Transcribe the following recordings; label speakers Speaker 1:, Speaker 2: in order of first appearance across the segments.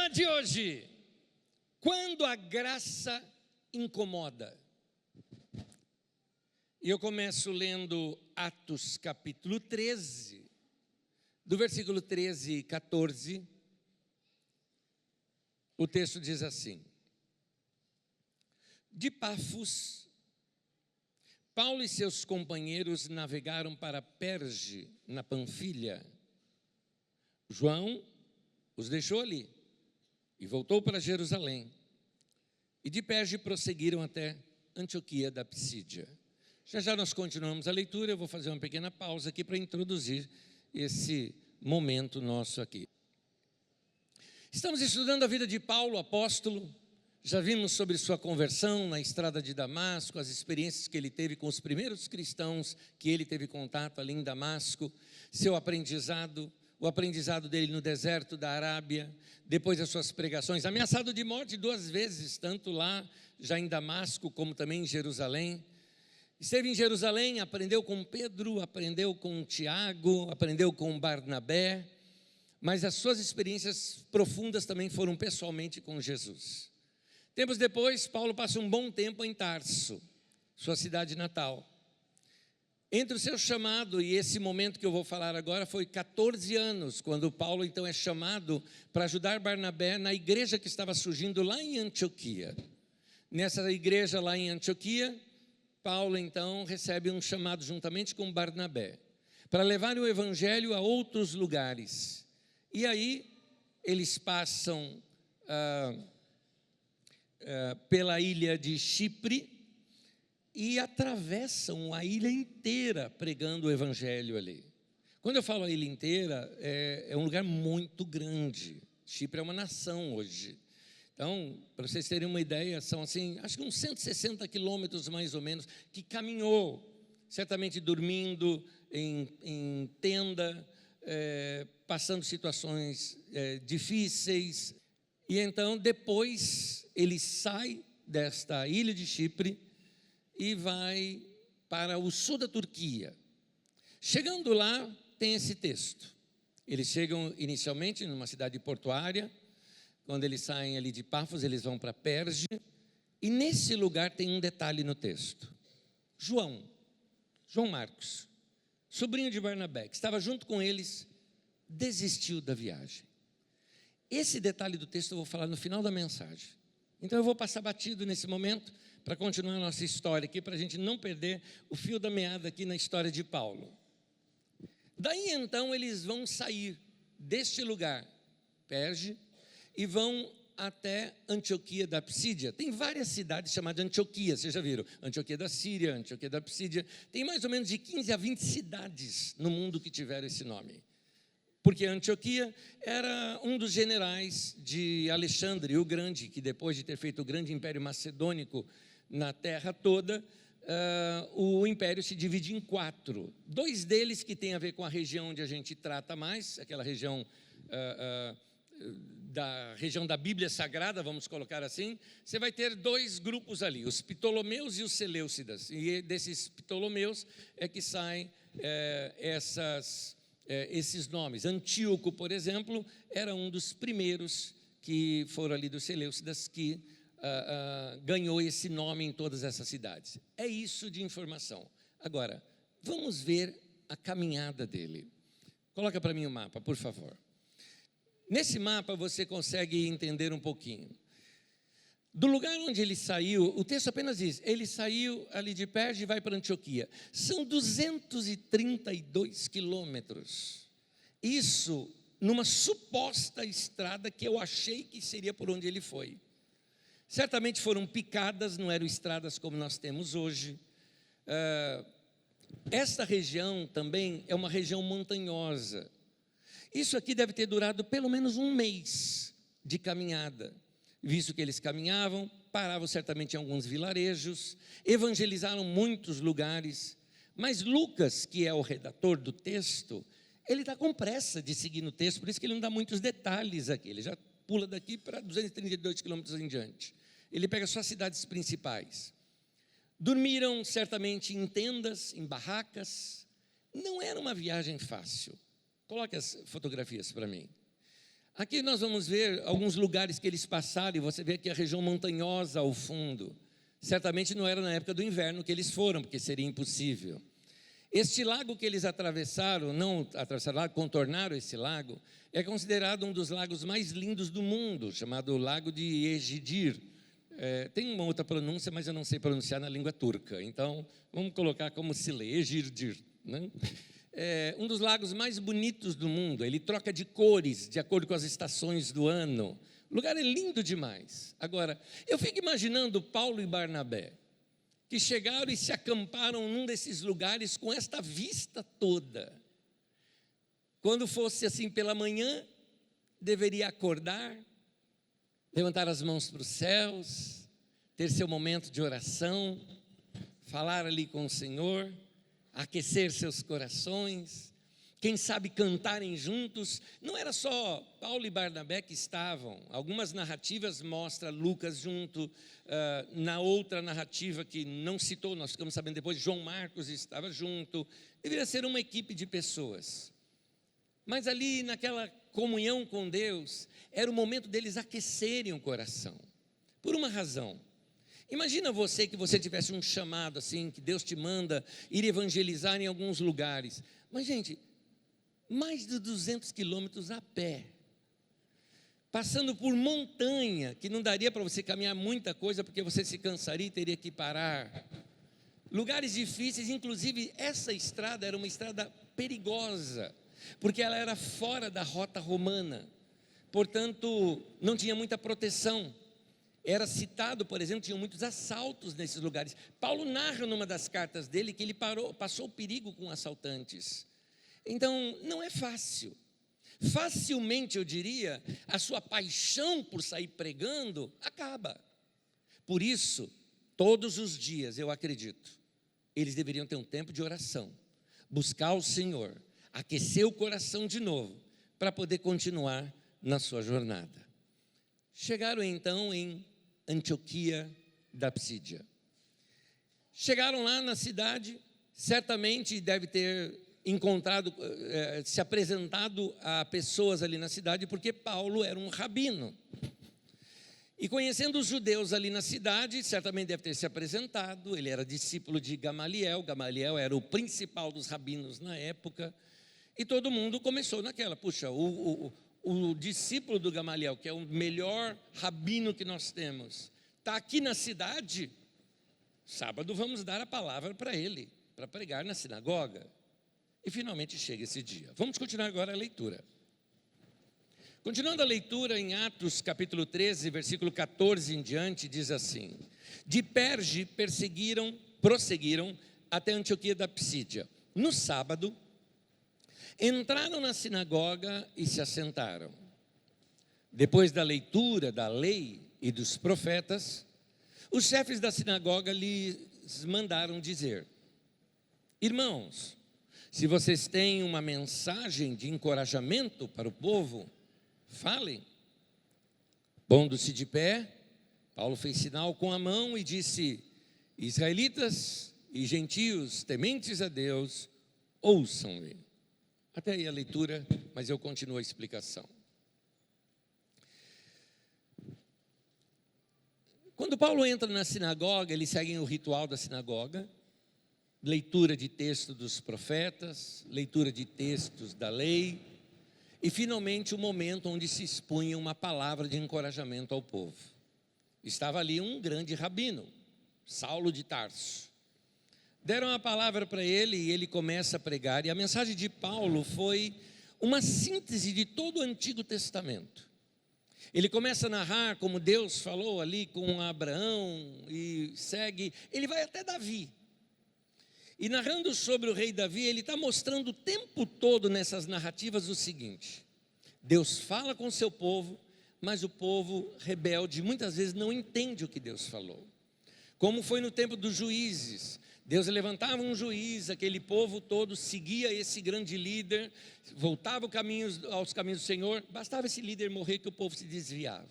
Speaker 1: Tema de hoje: quando a graça incomoda. E eu começo lendo Atos capítulo 13, do versículo 13 e 14. O texto diz assim: de Pafos, Paulo e seus companheiros navegaram para Perge, na Panfilha. João os deixou ali e voltou para Jerusalém. E de Perge prosseguiram até Antioquia da Psídia. Já nós continuamos a leitura. Eu vou fazer uma pequena pausa aqui para introduzir esse momento nosso aqui. Estamos estudando a vida de Paulo, apóstolo. Já vimos sobre sua conversão na estrada de Damasco, as experiências que ele teve com os primeiros cristãos que ele teve contato ali em Damasco, seu aprendizado, o aprendizado dele no deserto da Arábia, depois as suas pregações, ameaçado de morte 2 vezes, tanto lá, já em Damasco, como também em Jerusalém. Esteve em Jerusalém, aprendeu com Pedro, aprendeu com Tiago, aprendeu com Barnabé, mas as suas experiências profundas também foram pessoalmente com Jesus. Tempos depois, Paulo passa um bom tempo em Tarso, sua cidade natal. Entre o seu chamado e esse momento que eu vou falar agora, foi 14 anos, quando Paulo então é chamado para ajudar Barnabé na igreja que estava surgindo lá em Antioquia. Nessa igreja lá em Antioquia, Paulo então recebe um chamado juntamente com Barnabé, para levar o evangelho a outros lugares. E aí, eles passam pela ilha de Chipre e atravessam a ilha inteira pregando o evangelho ali. Quando eu falo a ilha inteira, é um lugar muito grande. Chipre é uma nação hoje. Então, para vocês terem uma ideia, são assim, acho que uns 160 quilômetros mais ou menos, que caminhou, certamente dormindo em tenda, passando situações difíceis. E então, depois, ele sai desta ilha de Chipre e vai para o sul da Turquia. Chegando lá, tem esse texto. Eles chegam inicialmente numa cidade portuária. Quando eles saem ali de Pafos, eles vão para Perge. E nesse lugar tem um detalhe no texto. João Marcos, sobrinho de Barnabé, que estava junto com eles, desistiu da viagem. Esse detalhe do texto eu vou falar no final da mensagem. Então eu vou passar batido nesse momento para continuar a nossa história aqui, para a gente não perder o fio da meada aqui na história de Paulo. Daí então eles vão sair deste lugar, Perge, e vão até Antioquia da Psídia. Tem várias cidades chamadas Antioquia, vocês já viram? Antioquia da Síria, Antioquia da Psídia. Tem mais ou menos de 15 a 20 cidades no mundo que tiveram esse nome. Porque Antioquia era um dos generais de Alexandre o Grande, que depois de ter feito o grande império macedônico na terra toda, o império se divide em 4. 2 deles que têm a ver com a região onde a gente trata mais, aquela região da Bíblia Sagrada, vamos colocar assim. Você vai ter 2 grupos ali, os Ptolomeus e os Seleucidas. E desses Ptolomeus é que saem esses nomes. Antíoco, por exemplo, era um dos primeiros que foram ali dos Seleucidas que ganhou esse nome em todas essas cidades. É isso de informação. Agora, vamos ver a caminhada dele. Coloca para mim o mapa, por favor. Nesse mapa você consegue entender um pouquinho. Do lugar onde ele saiu, o texto apenas diz, ele saiu ali de Perge e vai para Antioquia. São 232 quilômetros. Isso numa suposta estrada que eu achei que seria por onde ele foi. Certamente foram picadas, não eram estradas como nós temos hoje. Esta região também é uma região montanhosa. Isso aqui deve ter durado pelo menos 1 mês de caminhada, visto que eles caminhavam, paravam certamente em alguns vilarejos, evangelizaram muitos lugares, mas Lucas, que é o redator do texto, ele está com pressa de seguir no texto, por isso que ele não dá muitos detalhes aqui, ele já pula daqui para 232 quilômetros em diante. Ele pega só as cidades principais. Dormiram certamente em tendas, em barracas, não era uma viagem fácil. Coloque as fotografias para mim. Aqui nós vamos ver alguns lugares que eles passaram, e você vê aqui a região montanhosa ao fundo. Certamente não era na época do inverno que eles foram, porque seria impossível. Este lago que eles atravessaram, não atravessaram o lago, contornaram esse lago, é considerado um dos lagos mais lindos do mundo, chamado Lago de Egidir. Tem uma outra pronúncia, mas eu não sei pronunciar na língua turca, então vamos colocar como se lê, Egidir, né? É um dos lagos mais bonitos do mundo. Ele troca de cores de acordo com as estações do ano. O lugar é lindo demais. Agora, eu fico imaginando Paulo e Barnabé, que chegaram e se acamparam num desses lugares com esta vista toda. Quando fosse assim pela manhã, deveria acordar, levantar as mãos para os céus, ter seu momento de oração, falar ali com o Senhor, aquecer seus corações, quem sabe cantarem juntos. Não era só Paulo e Barnabé que estavam. Algumas narrativas mostram Lucas junto, na outra narrativa que não citou, nós ficamos sabendo depois, João Marcos estava junto. Deveria ser uma equipe de pessoas. Mas ali naquela comunhão com Deus, era o momento deles aquecerem o coração. Por uma razão. Imagina que você tivesse um chamado assim, que Deus te manda ir evangelizar em alguns lugares. Mas, gente, mais de 200 quilômetros a pé, passando por montanha, que não daria para você caminhar muita coisa, porque você se cansaria e teria que parar. Lugares difíceis, inclusive essa estrada era uma estrada perigosa, porque ela era fora da rota romana, portanto, não tinha muita proteção. Era citado, por exemplo, tinham muitos assaltos nesses lugares. Paulo narra numa das cartas dele que ele passou perigo com assaltantes. Então, não é fácil. Facilmente, eu diria, a sua paixão por sair pregando acaba. Por isso, todos os dias, eu acredito, eles deveriam ter um tempo de oração, buscar o Senhor, aquecer o coração de novo, para poder continuar na sua jornada. Chegaram então em Antioquia da Psídia. Chegaram lá na cidade, certamente deve ter encontrado, se apresentado a pessoas ali na cidade, porque Paulo era um rabino. E conhecendo os judeus ali na cidade, certamente deve ter se apresentado. Ele era discípulo de Gamaliel. Gamaliel era o principal dos rabinos na época. E todo mundo começou naquela, puxa, o discípulo do Gamaliel, que é o melhor rabino que nós temos, está aqui na cidade, sábado vamos dar a palavra para ele, para pregar na sinagoga. E finalmente chega esse dia. Vamos continuar agora a leitura. Continuando a leitura em Atos capítulo 13, versículo 14 em diante, diz assim: de Perge prosseguiram até Antioquia da Psídia. No sábado, entraram na sinagoga e se assentaram. Depois da leitura da lei e dos profetas, os chefes da sinagoga lhes mandaram dizer: irmãos, se vocês têm uma mensagem de encorajamento para o povo, falem. Pondo-se de pé, Paulo fez sinal com a mão e disse: israelitas e gentios tementes a Deus, ouçam-me. Até aí a leitura, mas eu continuo a explicação. Quando Paulo entra na sinagoga, eles seguem o ritual da sinagoga, leitura de texto dos profetas, leitura de textos da lei, e finalmente o momento onde se expunha uma palavra de encorajamento ao povo. Estava ali um grande rabino, Saulo de Tarso. Deram a palavra para ele e ele começa a pregar. E a mensagem de Paulo foi uma síntese de todo o Antigo Testamento. Ele começa a narrar como Deus falou ali com Abraão e segue. Ele vai até Davi. E narrando sobre o rei Davi, ele está mostrando o tempo todo nessas narrativas o seguinte: Deus fala com o seu povo, mas o povo rebelde muitas vezes não entende o que Deus falou. Como foi no tempo dos juízes. Deus levantava um juiz, aquele povo todo seguia esse grande líder, voltava aos caminhos do Senhor, bastava esse líder morrer que o povo se desviava.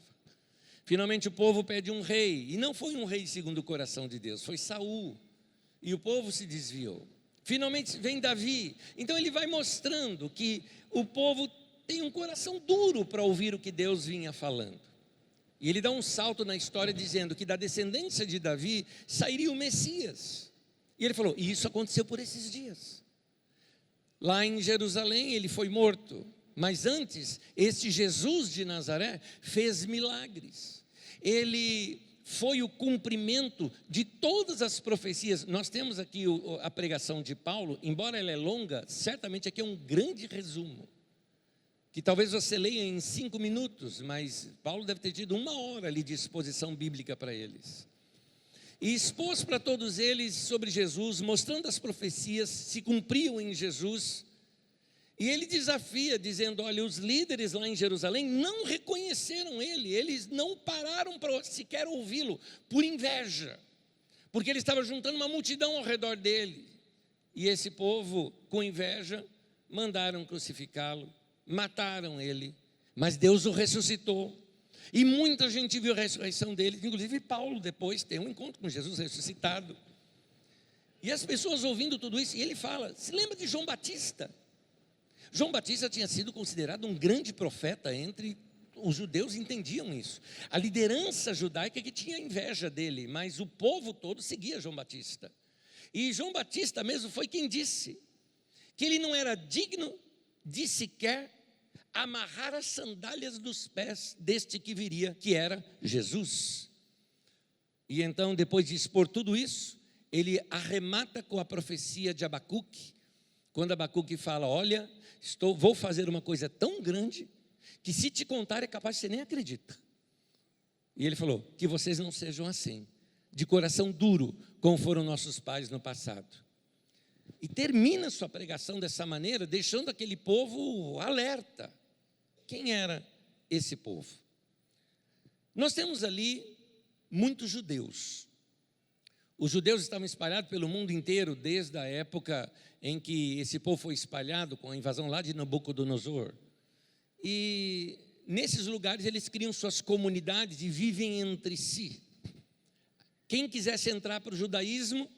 Speaker 1: Finalmente o povo pede um rei, e não foi um rei segundo o coração de Deus, foi Saul, e o povo se desviou. Finalmente vem Davi, então ele vai mostrando que o povo tem um coração duro para ouvir o que Deus vinha falando. E ele dá um salto na história dizendo que da descendência de Davi sairia o Messias. E ele falou, e isso aconteceu por esses dias. Lá em Jerusalém ele foi morto, mas antes, este Jesus de Nazaré fez milagres. Ele foi o cumprimento de todas as profecias. Nós temos aqui a pregação de Paulo, embora ela é longa, certamente aqui é um grande resumo, que talvez você leia em 5 minutos, mas Paulo deve ter tido 1 hora ali de exposição bíblica para eles. E expôs para todos eles sobre Jesus, mostrando as profecias se cumpriam em Jesus. E ele desafia, dizendo, olha, os líderes lá em Jerusalém não reconheceram ele, eles não pararam para sequer ouvi-lo, por inveja, porque ele estava juntando uma multidão ao redor dele. E esse povo, com inveja, mandaram crucificá-lo, mataram ele, mas Deus o ressuscitou. E muita gente viu a ressurreição dele, inclusive Paulo depois tem um encontro com Jesus ressuscitado. E as pessoas ouvindo tudo isso, e ele fala, se lembra de João Batista? João Batista tinha sido considerado um grande profeta entre os judeus, entendiam isso. A liderança judaica que tinha inveja dele, mas o povo todo seguia João Batista. E João Batista mesmo foi quem disse que ele não era digno de sequer amarrar as sandálias dos pés deste que viria, que era Jesus. E então, depois de expor tudo isso, ele arremata com a profecia de Abacuque, quando Abacuque fala, olha, vou fazer uma coisa tão grande, que se te contar é capaz de você nem acredita. E ele falou, que vocês não sejam assim, de coração duro, como foram nossos pais no passado. E termina sua pregação dessa maneira, deixando aquele povo alerta. Quem era esse povo? Nós temos ali muitos judeus. Os judeus estavam espalhados pelo mundo inteiro, desde a época em que esse povo foi espalhado, com a invasão lá de Nabucodonosor. E nesses lugares eles criam suas comunidades e vivem entre si. Quem quisesse entrar para o judaísmo,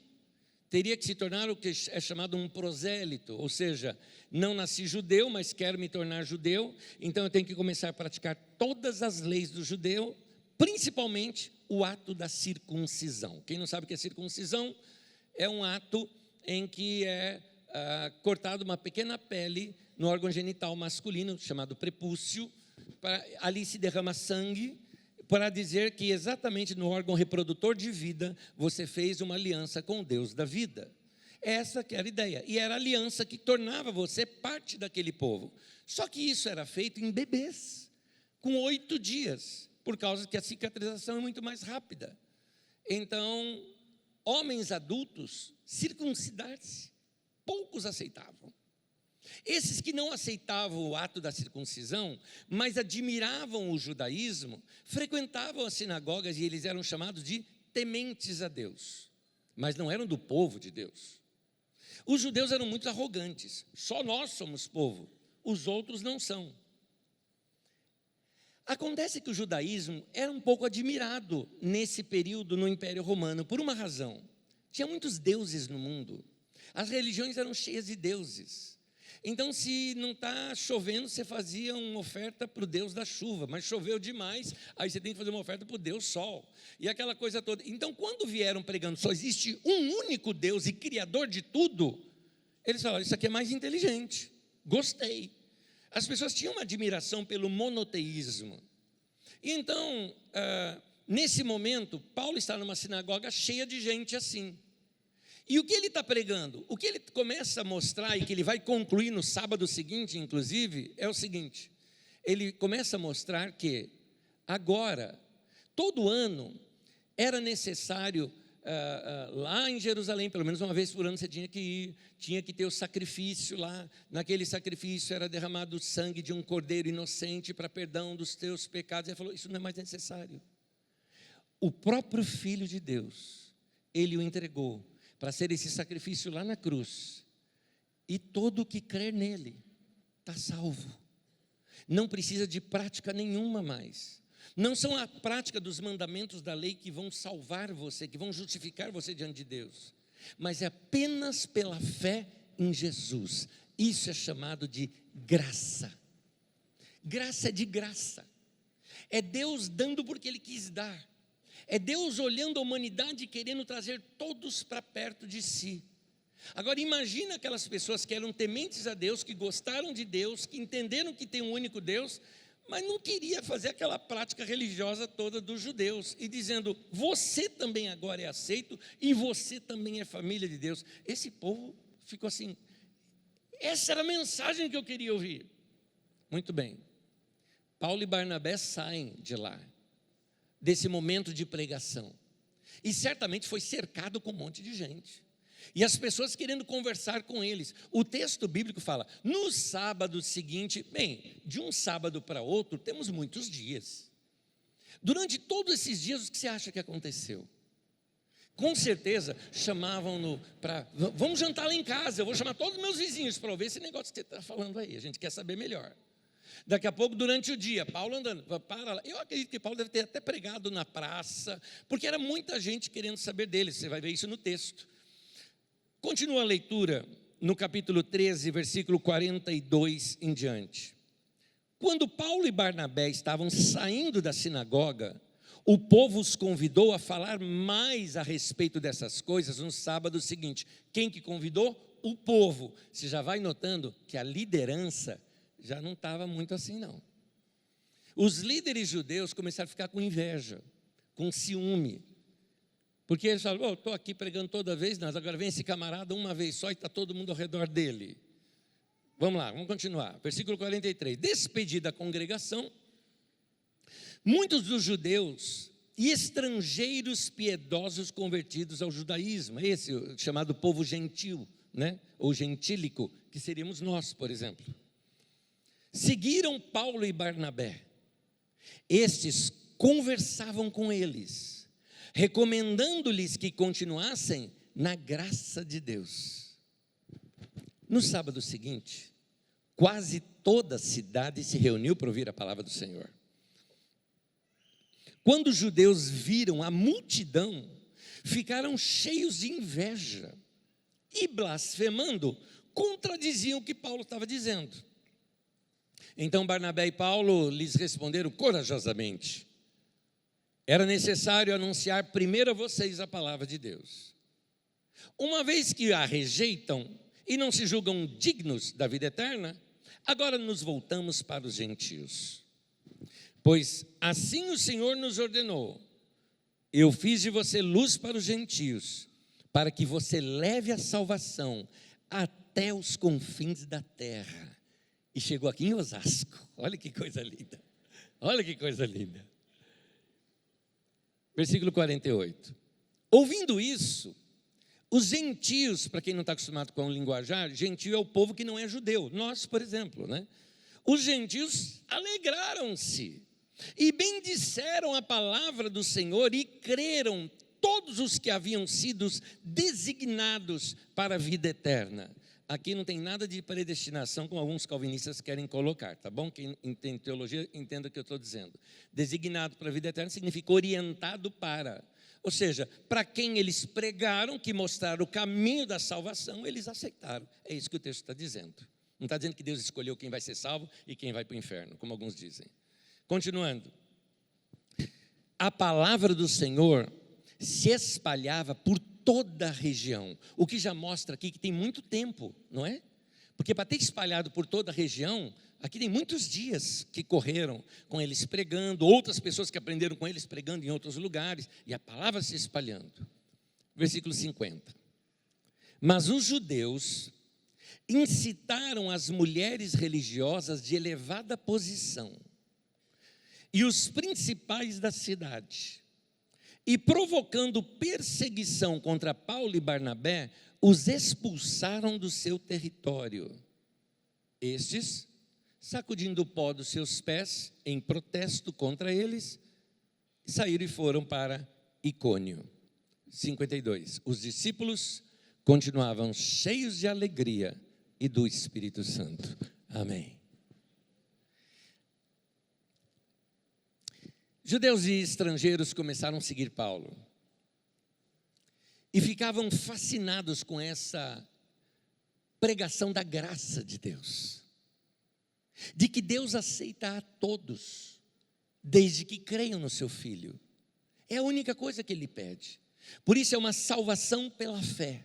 Speaker 1: teria que se tornar o que é chamado um prosélito, ou seja, não nasci judeu, mas quero me tornar judeu, então eu tenho que começar a praticar todas as leis do judeu, principalmente o ato da circuncisão. Quem não sabe o que é circuncisão? É um ato em que é cortado uma pequena pele no órgão genital masculino, chamado prepúcio, ali se derrama sangue, para dizer que exatamente no órgão reprodutor de vida, você fez uma aliança com o Deus da vida. Essa que era a ideia, e era a aliança que tornava você parte daquele povo. Só que isso era feito em bebês, com 8 dias, por causa que a cicatrização é muito mais rápida. Então, homens adultos, circuncidar-se, poucos aceitavam. Esses que não aceitavam o ato da circuncisão, mas admiravam o judaísmo, frequentavam as sinagogas e eles eram chamados de tementes a Deus, mas não eram do povo de Deus. Os judeus eram muito arrogantes, só nós somos povo, os outros não são. Acontece que o judaísmo era um pouco admirado nesse período no Império Romano, por uma razão. Tinha muitos deuses no mundo, as religiões eram cheias de deuses. Então, se não está chovendo, você fazia uma oferta para o Deus da chuva, mas choveu demais, aí você tem que fazer uma oferta para o Deus Sol, e aquela coisa toda. Então, quando vieram pregando, só existe um único Deus e Criador de tudo, eles falaram, isso aqui é mais inteligente, gostei. As pessoas tinham uma admiração pelo monoteísmo. E então, nesse momento, Paulo está numa sinagoga cheia de gente assim. E o que ele está pregando? O que ele começa a mostrar e que ele vai concluir no sábado seguinte, inclusive, é o seguinte. Ele começa a mostrar que agora, todo ano, era necessário, lá em Jerusalém, pelo menos uma vez por ano você tinha que ir, tinha que ter o sacrifício lá. Naquele sacrifício era derramado o sangue de um cordeiro inocente para perdão dos teus pecados. Ele falou, isso não é mais necessário. O próprio Filho de Deus, ele o entregou para ser esse sacrifício lá na cruz, e todo que crer nele está salvo, não precisa de prática nenhuma mais, não são a prática dos mandamentos da lei que vão salvar você, que vão justificar você diante de Deus, mas é apenas pela fé em Jesus, isso é chamado de graça. Graça é de graça. É Deus dando porque Ele quis dar. É Deus olhando a humanidade e querendo trazer todos para perto de si. Agora imagina aquelas pessoas que eram tementes a Deus, que gostaram de Deus, que entenderam que tem um único Deus, mas não queria fazer aquela prática religiosa toda dos judeus, e dizendo, você também agora é aceito, e você também é família de Deus. Esse povo ficou assim, essa era a mensagem que eu queria ouvir. Muito bem, Paulo e Barnabé saem de lá, desse momento de pregação, e certamente foi cercado com um monte de gente, e as pessoas querendo conversar com eles. O texto bíblico fala, no sábado seguinte, bem, de um sábado para outro, temos muitos dias. Durante todos esses dias, o que você acha que aconteceu? Com certeza, chamavam-no para, vamos jantar lá em casa, eu vou chamar todos os meus vizinhos para ouvir esse negócio que você está falando aí, a gente quer saber melhor. Daqui a pouco, durante o dia, Paulo andando, para lá. Eu acredito que Paulo deve ter até pregado na praça, porque era muita gente querendo saber dele, você vai ver isso no texto. Continua a leitura no capítulo 13, versículo 42 em diante. Quando Paulo e Barnabé estavam saindo da sinagoga, o povo os convidou a falar mais a respeito dessas coisas no sábado seguinte. Quem que convidou? O povo. Você já vai notando que a liderança já não estava muito assim não. Os líderes judeus começaram a ficar com inveja, com ciúme. Porque eles falam, estou aqui pregando toda vez, mas agora vem esse camarada uma vez só e está todo mundo ao redor dele. Vamos lá, vamos continuar. Versículo 43. Despedida a congregação, muitos dos judeus e estrangeiros piedosos convertidos ao judaísmo, esse chamado povo gentil, né? Ou gentílico, que seríamos nós, por exemplo, seguiram Paulo e Barnabé. Estes conversavam com eles, recomendando-lhes que continuassem na graça de Deus. No sábado seguinte, quase toda a cidade se reuniu para ouvir a palavra do Senhor. Quando os judeus viram a multidão, ficaram cheios de inveja e, blasfemando, contradiziam o que Paulo estava dizendo. Então Barnabé e Paulo lhes responderam corajosamente, era necessário anunciar primeiro a vocês a palavra de Deus. Uma vez que a rejeitam e não se julgam dignos da vida eterna, agora nos voltamos para os gentios. Pois assim o Senhor nos ordenou, eu fiz de você luz para os gentios, para que você leve a salvação até os confins da terra. E chegou aqui em Osasco, olha que coisa linda, olha que coisa linda. Versículo 48. Ouvindo isso, os gentios, para quem não está acostumado com o linguajar, gentio é o povo que não é judeu, nós, por exemplo, né? Os gentios alegraram-se e bendisseram a palavra do Senhor e creram todos os que haviam sido designados para a vida eterna. Aqui não tem nada de predestinação, como alguns calvinistas querem colocar, tá bom? Quem entende teologia, entenda o que eu estou dizendo. Designado para a vida eterna significa orientado para. Ou seja, para quem eles pregaram, que mostraram o caminho da salvação, eles aceitaram. É isso que o texto está dizendo. Não está dizendo que Deus escolheu quem vai ser salvo e quem vai para o inferno, como alguns dizem. Continuando. A palavra do Senhor se espalhava por toda a região, o que já mostra aqui que tem muito tempo, não é? Porque para ter espalhado por toda a região, aqui tem muitos dias que correram com eles pregando, outras pessoas que aprenderam com eles pregando em outros lugares, e a palavra se espalhando. Versículo 50. Mas os judeus incitaram as mulheres religiosas de elevada posição e os principais da cidade, e provocando perseguição contra Paulo e Barnabé, os expulsaram do seu território. Estes, sacudindo o pó dos seus pés, em protesto contra eles, saíram e foram para Icônio. 52. Os discípulos continuavam cheios de alegria e do Espírito Santo. Amém. Judeus e estrangeiros começaram a seguir Paulo e ficavam fascinados com essa pregação da graça de Deus. de que Deus aceita a todos, desde que creiam no seu Filho. É a única coisa que Ele pede. Por isso é uma salvação pela fé.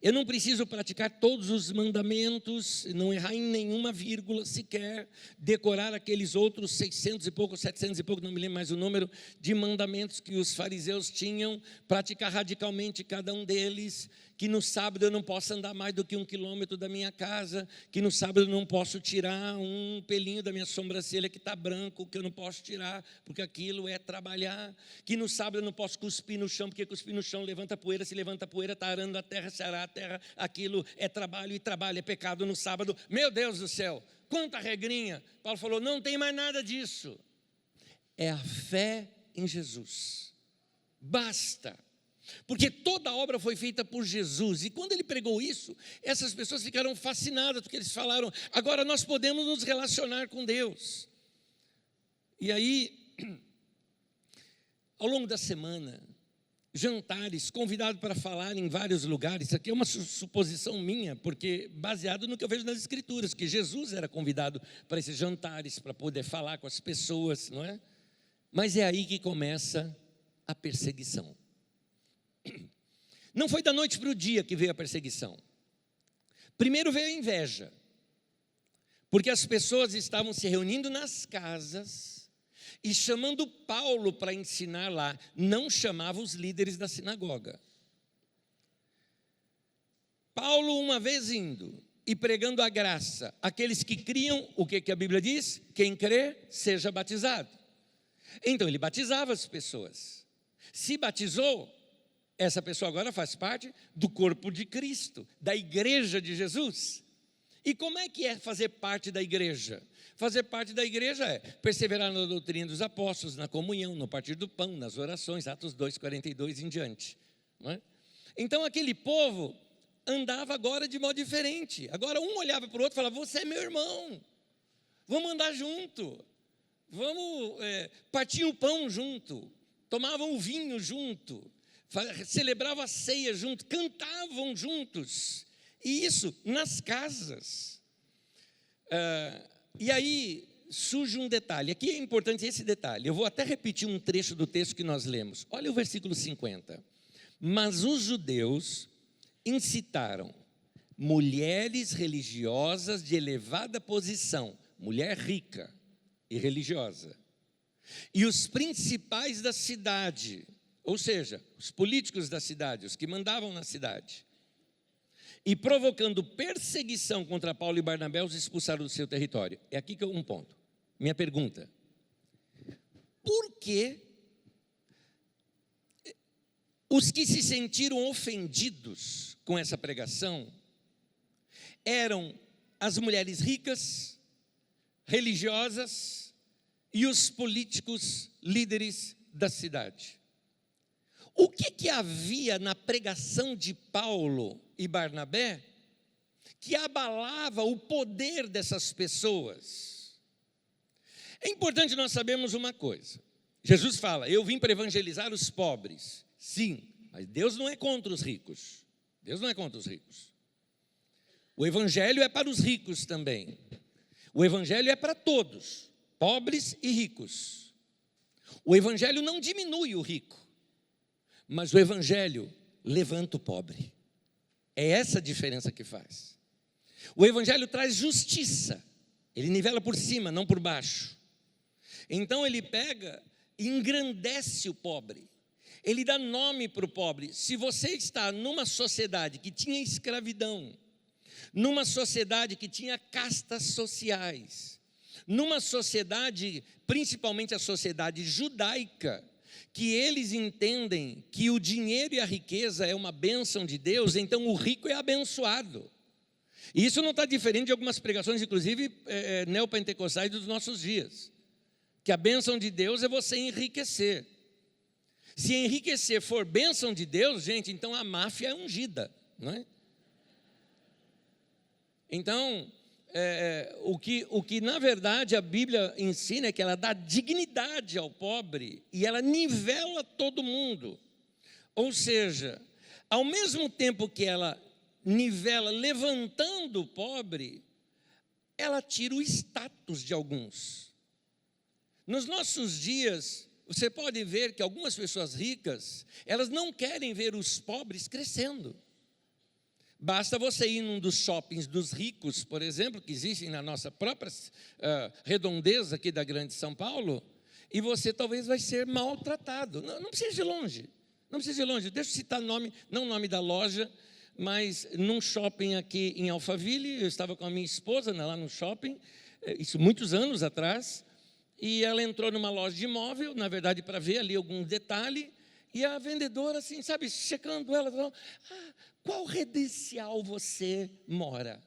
Speaker 1: Eu não preciso praticar todos os mandamentos, não errar em nenhuma vírgula sequer, decorar aqueles outros 600 e pouco, 700 e pouco, não me lembro mais o número, de mandamentos que os fariseus tinham, praticar radicalmente cada um deles, que no sábado eu não posso andar mais do que 1 quilômetro da minha casa, que no sábado eu não posso tirar um pelinho da minha sobrancelha que está branco, que eu não posso tirar, porque aquilo é trabalhar, que no sábado eu não posso cuspir no chão, porque cuspir no chão levanta poeira, se levanta poeira, está arando a terra, se arar a terra, aquilo é trabalho, e trabalho é pecado no sábado. Meu Deus do céu, quanta regrinha. Paulo falou, não tem mais nada disso. É a fé em Jesus. Basta. Porque toda a obra foi feita por Jesus. E quando ele pregou isso, essas pessoas ficaram fascinadas, porque eles falaram, agora nós podemos nos relacionar com Deus. E aí, ao longo da semana, jantares, convidado para falar em vários lugares. Isso aqui é uma suposição minha, porque baseado no que eu vejo nas Escrituras, que Jesus era convidado para esses jantares, para poder falar com as pessoas, não é? Mas é aí que começa a perseguição. Não foi da noite para o dia que veio a perseguição. Primeiro veio a inveja, porque as pessoas estavam se reunindo nas casas e chamando Paulo para ensinar lá, não chamava os líderes da sinagoga. Paulo, uma vez indo e pregando a graça, aqueles que criam, o que a Bíblia diz? Quem crê, seja batizado. Então ele batizava as pessoas. Se batizou, essa pessoa agora faz parte do corpo de Cristo, da igreja de Jesus. E como é que é fazer parte da igreja? Fazer parte da igreja é perseverar na doutrina dos apóstolos, na comunhão, no partir do pão, nas orações, Atos 2:42 em diante. Não é? Então aquele povo andava agora de modo diferente. Agora um olhava para o outro e falava, você é meu irmão, vamos andar junto, vamos partir o pão junto, tomavam o vinho junto, celebravam a ceia junto, cantavam juntos, e isso nas casas. E aí surge um detalhe, aqui é importante esse detalhe, eu vou até repetir um trecho do texto que nós lemos. Olha o versículo 50. Mas os judeus incitaram mulheres religiosas de elevada posição, mulher rica e religiosa, e os principais da cidade, ou seja, os políticos da cidade, os que mandavam na cidade, e provocando perseguição contra Paulo e Barnabé, os expulsaram do seu território. É aqui que é um ponto. Minha pergunta: por que os que se sentiram ofendidos com essa pregação eram as mulheres ricas, religiosas e os políticos líderes da cidade? O que havia na pregação de Paulo e Barnabé que abalava o poder dessas pessoas? É importante nós sabermos uma coisa. Jesus fala, eu vim para evangelizar os pobres. Sim, mas Deus não é contra os ricos. Deus não é contra os ricos. O evangelho é para os ricos também. O evangelho é para todos, pobres e ricos. O evangelho não diminui o rico, mas o evangelho levanta o pobre. É essa a diferença que faz. O evangelho traz justiça. Ele nivela por cima, não por baixo. Então ele pega e engrandece o pobre. Ele dá nome para o pobre. Se você está numa sociedade que tinha escravidão, numa sociedade que tinha castas sociais, numa sociedade, principalmente a sociedade judaica, que eles entendem que o dinheiro e a riqueza é uma bênção de Deus, então o rico é abençoado. E isso não está diferente de algumas pregações, inclusive neopentecostais dos nossos dias, que a bênção de Deus é você enriquecer. Se enriquecer for bênção de Deus, gente, então a máfia é ungida, não é? Então, o que na verdade a Bíblia ensina é que ela dá dignidade ao pobre e ela nivela todo mundo. Ou seja, ao mesmo tempo que ela nivela levantando o pobre, ela tira o status de alguns. Nos nossos dias, você pode ver que algumas pessoas ricas, elas não querem ver os pobres crescendo. Basta você ir num dos shoppings dos ricos, por exemplo, que existem na nossa própria redondeza aqui da Grande São Paulo, e você talvez vai ser maltratado. Não precisa ir longe, não precisa ir longe. Deixa eu citar nome, não o nome da loja, mas num shopping aqui em Alphaville, eu estava com a minha esposa lá no shopping, isso muitos anos atrás, e ela entrou numa loja de imóvel, na verdade, para ver ali algum detalhe, e a vendedora, assim, sabe, checando ela, falou, qual residencial você mora?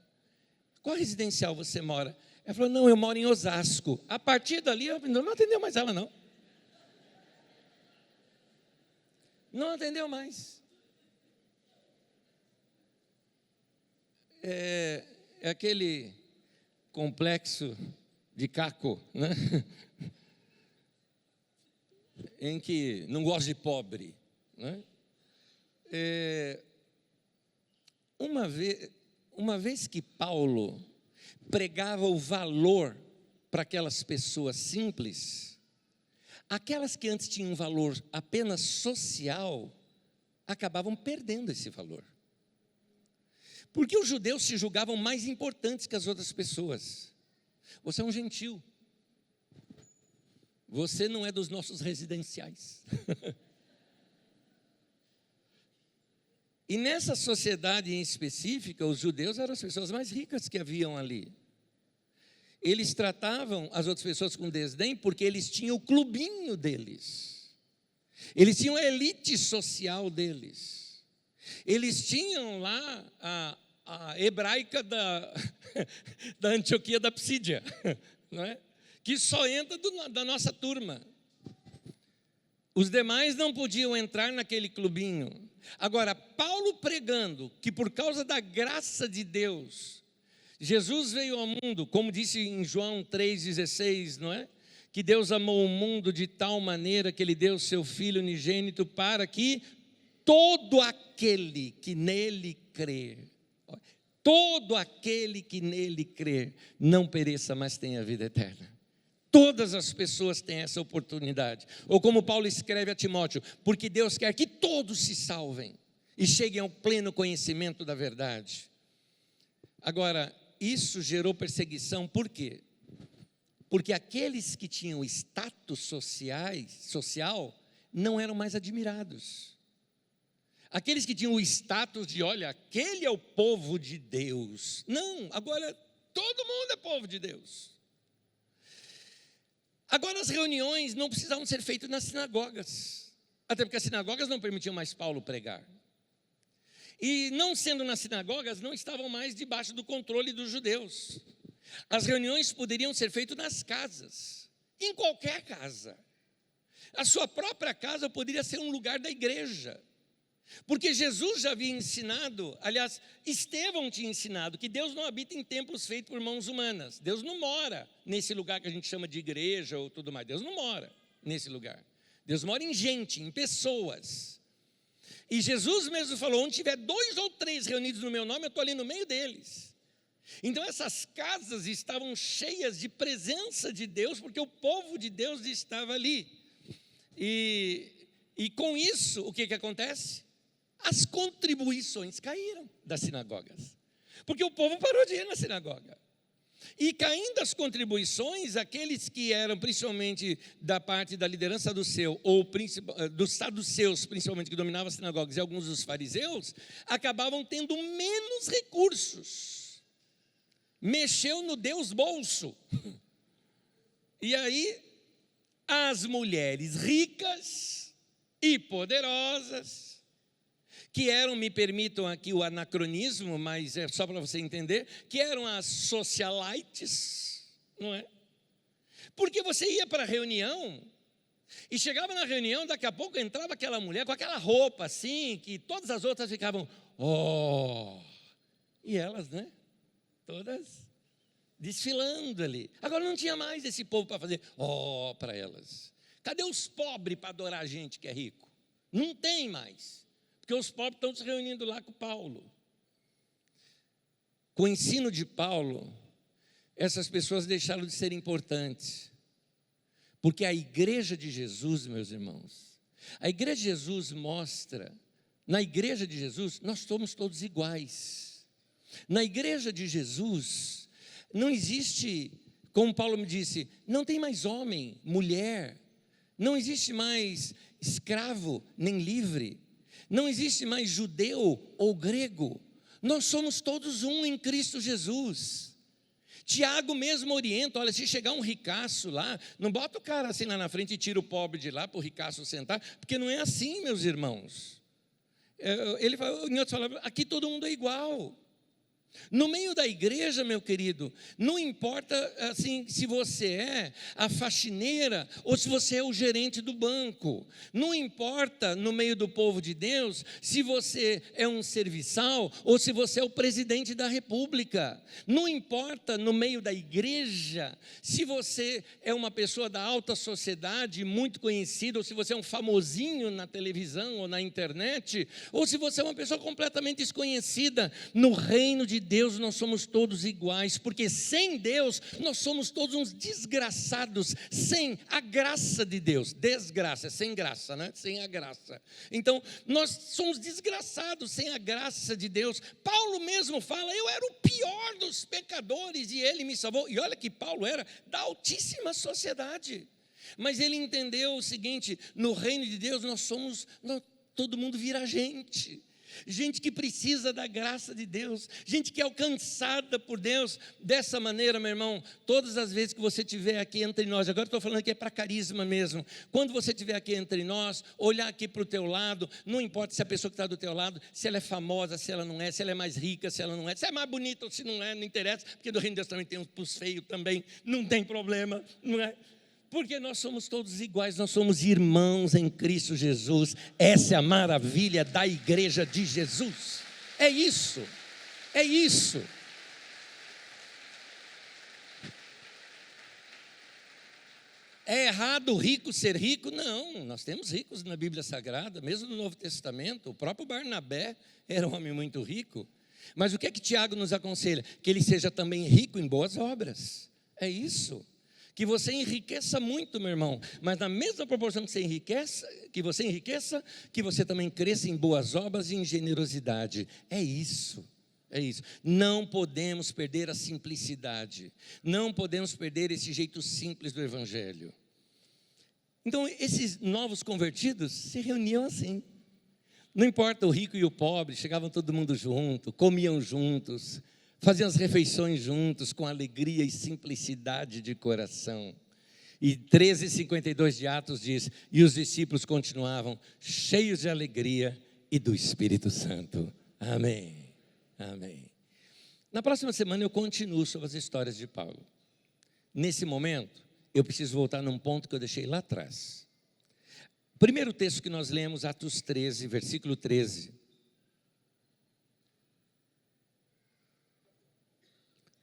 Speaker 1: Qual residencial você mora? Ela falou, não, eu moro em Osasco. A partir dali, a vendedora não atendeu mais ela, não. Não atendeu mais. É aquele complexo de Caco, né? Em que não gosta de pobre, né? Uma vez que Paulo pregava o valor para aquelas pessoas simples, aquelas que antes tinham um valor apenas social, acabavam perdendo esse valor. Porque os judeus se julgavam mais importantes que as outras pessoas. Você é um gentil. Você não é dos nossos residenciais. E nessa sociedade em específica, os judeus eram as pessoas mais ricas que haviam ali. Eles tratavam as outras pessoas com desdém porque eles tinham o clubinho deles. Eles tinham a elite social deles. Eles tinham lá a hebraica da Antioquia da Psídia, não é? Que só entra da nossa turma. Os demais não podiam entrar naquele clubinho. Agora, Paulo pregando que por causa da graça de Deus, Jesus veio ao mundo, como disse em João 3,16, não é? Que Deus amou o mundo de tal maneira que Ele deu seu Filho unigênito para que todo aquele que nele crer, todo aquele que nele crer, não pereça, mas tenha vida eterna. Todas as pessoas têm essa oportunidade. Ou como Paulo escreve a Timóteo, porque Deus quer que todos se salvem e cheguem ao pleno conhecimento da verdade. Agora, isso gerou perseguição, por quê? Porque aqueles que tinham status social não eram mais admirados. Aqueles que tinham o status de, olha, aquele é o povo de Deus. Não, agora todo mundo é povo de Deus. Agora as reuniões não precisavam ser feitas nas sinagogas, até porque as sinagogas não permitiam mais Paulo pregar. E não sendo nas sinagogas, não estavam mais debaixo do controle dos judeus. As reuniões poderiam ser feitas nas casas, em qualquer casa. A sua própria casa poderia ser um lugar da igreja. Porque Jesus já havia ensinado, aliás, Estevão tinha ensinado que Deus não habita em templos feitos por mãos humanas. Deus não mora nesse lugar que a gente chama de igreja ou tudo mais. Deus não mora nesse lugar. Deus mora em gente, em pessoas. E Jesus mesmo falou, onde tiver 2 ou 3 reunidos no meu nome, eu estou ali no meio deles. Então essas casas estavam cheias de presença de Deus, porque o povo de Deus estava ali. E com isso, o que acontece? As contribuições caíram das sinagogas, porque o povo parou de ir na sinagoga. E caindo as contribuições, aqueles que eram principalmente da parte da liderança saduceu, ou dos saduceus, principalmente, que dominavam as sinagogas, e alguns dos fariseus, acabavam tendo menos recursos. Mexeu no Deus bolso. E aí, as mulheres ricas e poderosas, que eram, me permitam aqui o anacronismo, mas é só para você entender, que eram as socialites, não é? Porque você ia para a reunião, e chegava na reunião, daqui a pouco entrava aquela mulher com aquela roupa assim, que todas as outras ficavam, oh, e elas, né, todas desfilando ali. Agora não tinha mais esse povo para fazer, oh, para elas. Cadê os pobres para adorar a gente que é rico? Não tem mais. Porque os pobres estão se reunindo lá com Paulo. Com o ensino de Paulo, essas pessoas deixaram de ser importantes. Porque a igreja de Jesus, meus irmãos, a igreja de Jesus mostra, na igreja de Jesus, nós somos todos iguais. Na igreja de Jesus, não existe, como Paulo me disse, não tem mais homem, mulher, não existe mais escravo nem livre, não existe mais judeu ou grego, nós somos todos um em Cristo Jesus. Tiago mesmo orienta, olha, se chegar um ricaço lá, não bota o cara assim lá na frente e tira o pobre de lá para o ricaço sentar, porque não é assim, meus irmãos. Ele fala, em outras palavras, aqui todo mundo é igual. No meio da igreja, meu querido, não importa assim se você é a faxineira ou se você é o gerente do banco. Não importa no meio do povo de Deus se você é um serviçal ou se você é o presidente da república. Não importa no meio da igreja se você é uma pessoa da alta sociedade muito conhecida ou se você é um famosinho na televisão ou na internet ou se você é uma pessoa completamente desconhecida. No reino de Deus nós somos todos iguais, porque sem Deus nós somos todos uns desgraçados, sem a graça de Deus. Desgraça, sem graça, né? Sem a graça. Então, nós somos desgraçados sem a graça de Deus. Paulo mesmo fala, eu era o pior dos pecadores e ele me salvou. E olha que Paulo era da altíssima sociedade. Mas ele entendeu o seguinte, no reino de Deus todo mundo vira gente. Gente que precisa da graça de Deus, gente que é alcançada por Deus. Dessa maneira, meu irmão, todas as vezes que você estiver aqui entre nós, agora estou falando que é para carisma mesmo, quando você estiver aqui entre nós, olhar aqui para o teu lado, não importa se a pessoa que está do teu lado, se ela é famosa, se ela não é, se ela é mais rica, se ela não é, se é mais bonita ou se não é, não interessa, porque do reino de Deus também tem uns feios também, não tem problema, não é? Porque nós somos todos iguais, nós somos irmãos em Cristo Jesus. Essa é a maravilha da igreja de Jesus. É isso, é isso. É errado o rico ser rico? Não, nós temos ricos na Bíblia Sagrada, mesmo no Novo Testamento. O próprio Barnabé era um homem muito rico. Mas o que é que Tiago nos aconselha? Que ele seja também rico em boas obras. É isso. Que você enriqueça muito, meu irmão, mas na mesma proporção que você enriqueça, que você também cresça em boas obras e em generosidade. É isso, é isso. Não podemos perder a simplicidade, não podemos perder esse jeito simples do Evangelho. Então, esses novos convertidos se reuniam assim. Não importa o rico e o pobre, chegavam todo mundo junto, comiam juntos, faziam as refeições juntos com alegria e simplicidade de coração. E 13:52 de Atos diz, e os discípulos continuavam cheios de alegria e do Espírito Santo. Amém, amém. Na próxima semana eu continuo sobre as histórias de Paulo. Nesse momento, eu preciso voltar num ponto que eu deixei lá atrás. O primeiro texto que nós lemos, Atos 13, versículo 13.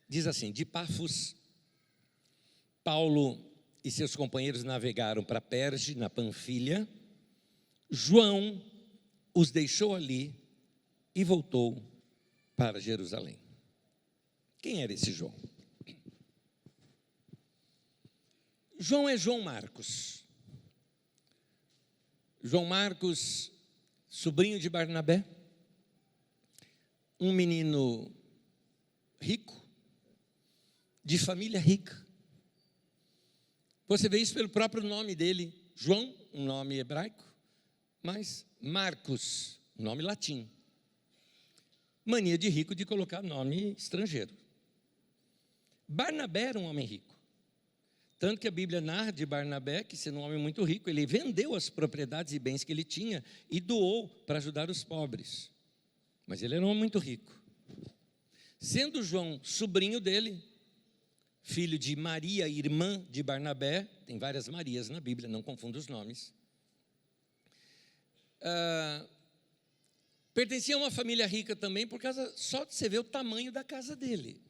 Speaker 1: Diz assim, de Pafos, Paulo e seus companheiros navegaram para Perge, na Panfilha. João os deixou ali e voltou para Jerusalém. Quem era esse João? João é João Marcos. João Marcos, sobrinho de Barnabé, um menino rico, de família rica. Você vê isso pelo próprio nome dele, João, um nome hebraico, mas Marcos, nome latim. Mania de rico de colocar nome estrangeiro. Barnabé era um homem rico. Tanto que a Bíblia narra de Barnabé, que sendo um homem muito rico, ele vendeu as propriedades e bens que ele tinha e doou para ajudar os pobres. Mas ele era um homem muito rico. Sendo João sobrinho dele, filho de Maria, irmã de Barnabé, tem várias Marias na Bíblia, não confunda os nomes. Pertencia a uma família rica também, por causa só de você ver o tamanho da casa dele.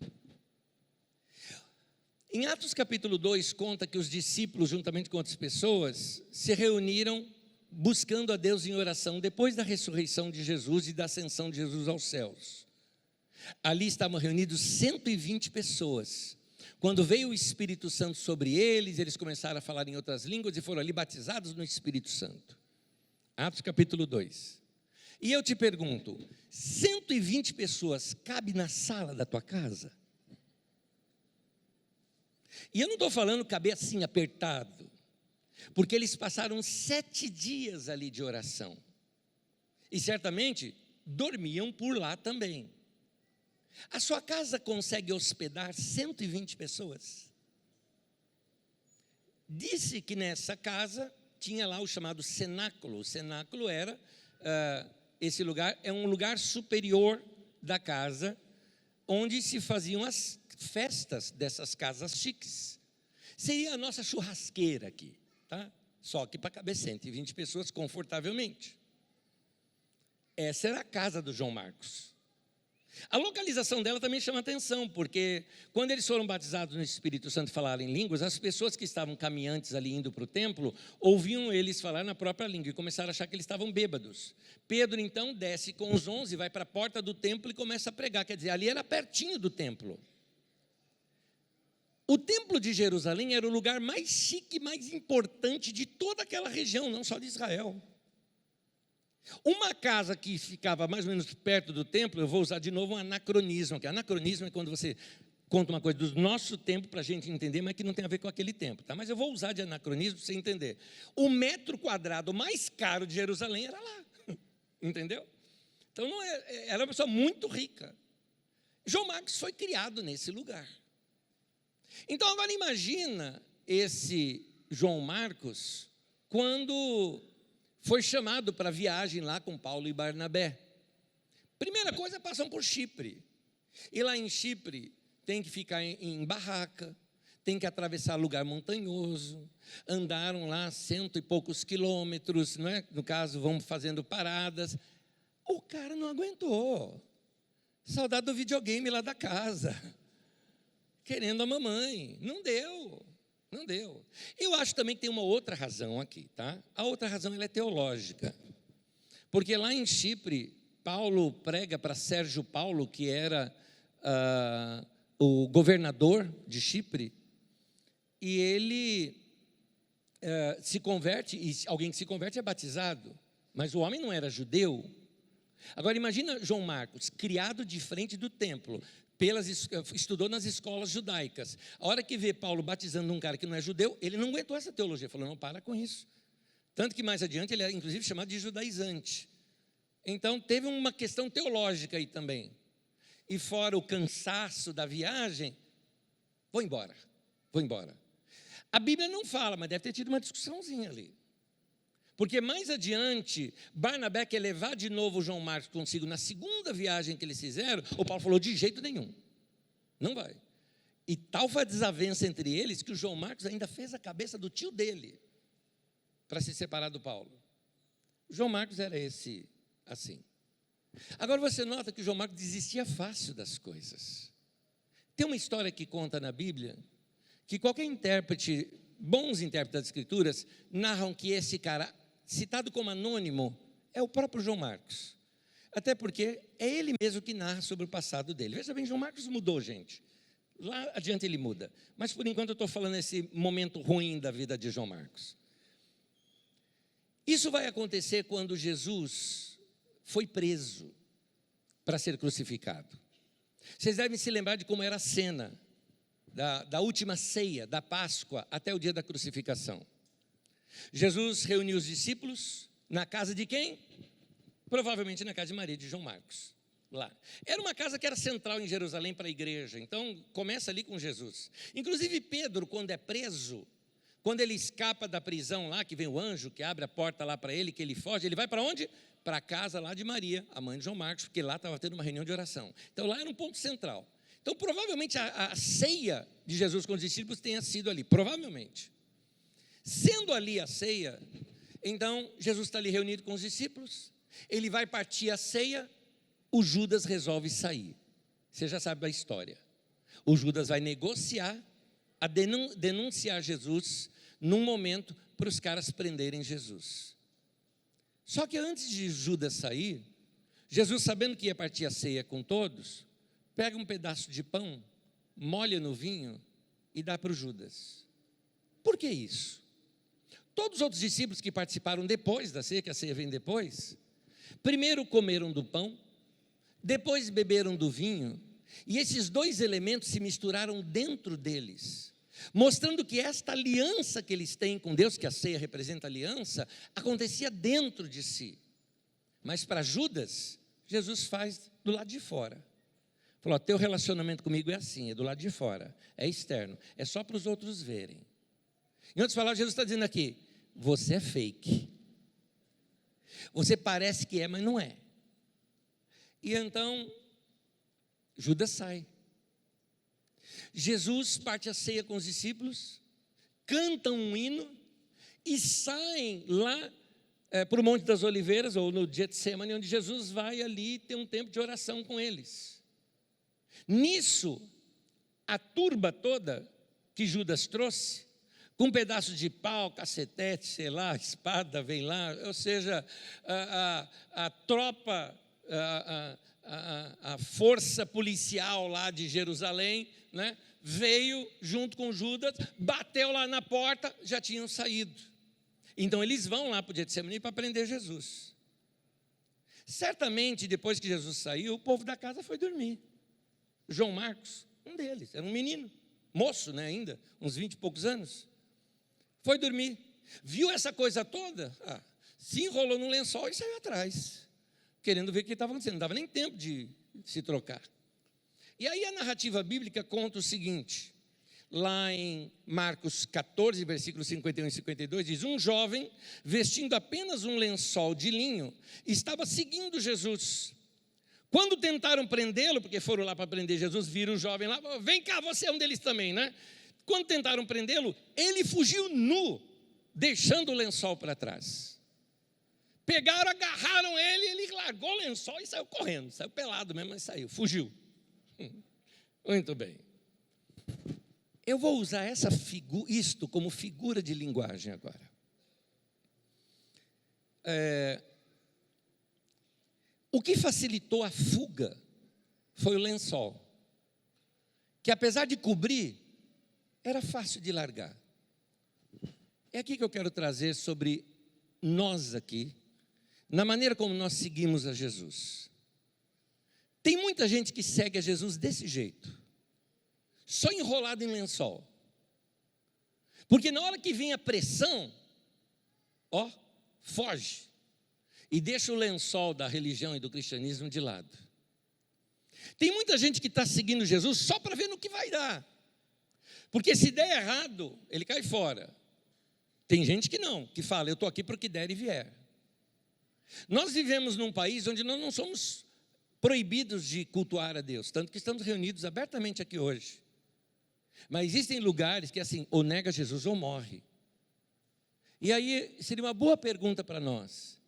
Speaker 1: Em Atos capítulo 2, conta que os discípulos, juntamente com outras pessoas, se reuniram buscando a Deus em oração, depois da ressurreição de Jesus e da ascensão de Jesus aos céus. Ali estavam reunidos 120 pessoas. Quando veio o Espírito Santo sobre eles, eles começaram a falar em outras línguas e foram ali batizados no Espírito Santo. Atos capítulo 2. E eu te pergunto, 120 pessoas cabe na sala da tua casa? E eu não estou falando caber assim, apertado, porque eles passaram 7 dias ali de oração. E certamente dormiam por lá também. A sua casa consegue hospedar 120 pessoas? Disse que nessa casa tinha lá o chamado cenáculo. O cenáculo era, esse lugar, é um lugar superior da casa, onde se faziam as festas dessas casas chiques. Seria a nossa churrasqueira aqui, tá? Só que para caber 120 pessoas confortavelmente. Essa era a casa do João Marcos. A localização dela também chama atenção, porque quando eles foram batizados no Espírito Santo e falaram em línguas, as pessoas que estavam caminhantes ali indo para o templo, ouviam eles falar na própria língua e começaram a achar que eles estavam bêbados. Pedro então desce com os 11, vai para a porta do templo e começa a pregar, quer dizer, ali era pertinho do templo. O templo de Jerusalém era o lugar mais chique, mais importante de toda aquela região, não só de Israel. Uma casa que ficava mais ou menos perto do templo, eu vou usar de novo um anacronismo, que anacronismo é quando você conta uma coisa do nosso tempo para a gente entender, mas que não tem a ver com aquele tempo, tá? Mas eu vou usar de anacronismo para você entender. O metro quadrado mais caro de Jerusalém era lá, entendeu? Então era uma pessoa muito rica. João Marcos foi criado nesse lugar. Então agora imagina esse João Marcos quando foi chamado para a viagem lá com Paulo e Barnabé. Primeira coisa, passam por Chipre. E lá em Chipre tem que ficar em barraca, tem que atravessar lugar montanhoso, andaram lá 100 e poucos quilômetros, não é? No caso, vão fazendo paradas. O cara não aguentou. Saudade do videogame lá da casa, querendo a mamãe. Não deu. Não deu. Eu acho também que tem uma outra razão aqui, tá? A outra razão ela é teológica. Porque lá em Chipre, Paulo prega para Sérgio Paulo, que era o governador de Chipre, e ele se converte, e alguém que se converte é batizado, mas o homem não era judeu. Agora imagina João Marcos, criado de frente do templo, estudou nas escolas judaicas. A hora que vê Paulo batizando um cara que não é judeu, ele não aguentou essa teologia, falou, não, para com isso. Tanto que mais adiante ele é inclusive chamado de judaizante. Então teve uma questão teológica aí também. E fora o cansaço da viagem, vou embora. A Bíblia não fala, mas deve ter tido uma discussãozinha ali. Porque mais adiante, Barnabé quer levar de novo João Marcos consigo na segunda viagem que eles fizeram, o Paulo falou, de jeito nenhum, não vai. E tal foi a desavença entre eles, que o João Marcos ainda fez a cabeça do tio dele, para se separar do Paulo. O João Marcos era esse, assim. Agora você nota que o João Marcos desistia fácil das coisas. Tem uma história que conta na Bíblia, que qualquer intérprete, bons intérpretes das Escrituras, narram que esse cara, citado como anônimo, é o próprio João Marcos. Até porque é ele mesmo que narra sobre o passado dele. Veja bem, João Marcos mudou, gente. Lá adiante ele muda. Mas por enquanto eu estou falando esse momento ruim da vida de João Marcos. Isso vai acontecer quando Jesus foi preso para ser crucificado. Vocês devem se lembrar de como era a cena da última ceia, da Páscoa, até o dia da crucificação. Jesus reuniu os discípulos na casa de quem? Provavelmente na casa de Maria de João Marcos, lá. Era uma casa que era central em Jerusalém para a igreja, então começa ali com Jesus. Inclusive Pedro, quando é preso, quando ele escapa da prisão lá, que vem o anjo, que abre a porta lá para ele, que ele foge, ele vai para onde? Para a casa lá de Maria, a mãe de João Marcos, porque lá estava tendo uma reunião de oração. Então lá era um ponto central. Então provavelmente a ceia de Jesus com os discípulos tenha sido ali, provavelmente. Sendo ali a ceia, então Jesus está ali reunido com os discípulos, ele vai partir a ceia, o Judas resolve sair. Você já sabe da história. O Judas vai negociar, denunciar Jesus, num momento para os caras prenderem Jesus. Só que antes de Judas sair, Jesus, sabendo que ia partir a ceia com todos, pega um pedaço de pão, molha no vinho e dá para o Judas. Por que isso? Todos os outros discípulos que participaram depois da ceia, que a ceia vem depois, primeiro comeram do pão, depois beberam do vinho, e esses dois elementos se misturaram dentro deles, mostrando que esta aliança que eles têm com Deus, que a ceia representa aliança, acontecia dentro de si. Mas para Judas, Jesus faz do lado de fora. Falou, teu relacionamento comigo é assim, é do lado de fora, é externo, é só para os outros verem. Em outras palavras, Jesus está dizendo aqui, você é fake. Você parece que é, mas não é. E então, Judas sai. Jesus parte a ceia com os discípulos, cantam um hino e saem lá para o Monte das Oliveiras, ou no Getsemane, onde Jesus vai ali ter um tempo de oração com eles. Nisso, a turba toda que Judas trouxe, com um pedaço de pau, cacetete, sei lá, espada, vem lá, ou seja, a tropa, a força policial lá de Jerusalém, né, veio junto com Judas, bateu lá na porta, já tinham saído. Então eles vão lá para o Getsemane para prender Jesus. Certamente, depois que Jesus saiu, o povo da casa foi dormir. João Marcos, um deles, era um menino, moço, né, ainda, uns 20 e poucos anos, foi dormir, viu essa coisa toda, se enrolou num lençol e saiu atrás, querendo ver o que estava acontecendo, não dava nem tempo de se trocar. E aí a narrativa bíblica conta o seguinte, lá em Marcos 14, versículos 51 e 52, diz, um jovem, vestindo apenas um lençol de linho, estava seguindo Jesus. Quando tentaram prendê-lo, porque foram lá para prender Jesus, viram o jovem lá, vem cá, você é um deles também, né? Quando tentaram prendê-lo, ele fugiu nu, deixando o lençol para trás. Pegaram, agarraram ele, ele largou o lençol e saiu correndo, saiu pelado mesmo, mas saiu, fugiu. Muito bem. Eu vou usar isto como figura de linguagem agora. O que facilitou a fuga foi o lençol, que apesar de cobrir, era fácil de largar. É aqui que eu quero trazer sobre nós aqui, na maneira como nós seguimos a Jesus. Tem muita gente que segue a Jesus desse jeito, só enrolado em lençol. Porque na hora que vem a pressão, foge. E deixa o lençol da religião e do cristianismo de lado. Tem muita gente que está seguindo Jesus só para ver no que vai dar. Porque se der errado, ele cai fora. Tem gente que não, que fala, eu estou aqui para o que der e vier. Nós vivemos num país onde nós não somos proibidos de cultuar a Deus, tanto que estamos reunidos abertamente aqui hoje. Mas existem lugares que assim, ou nega Jesus ou morre. E aí seria uma boa pergunta para nós.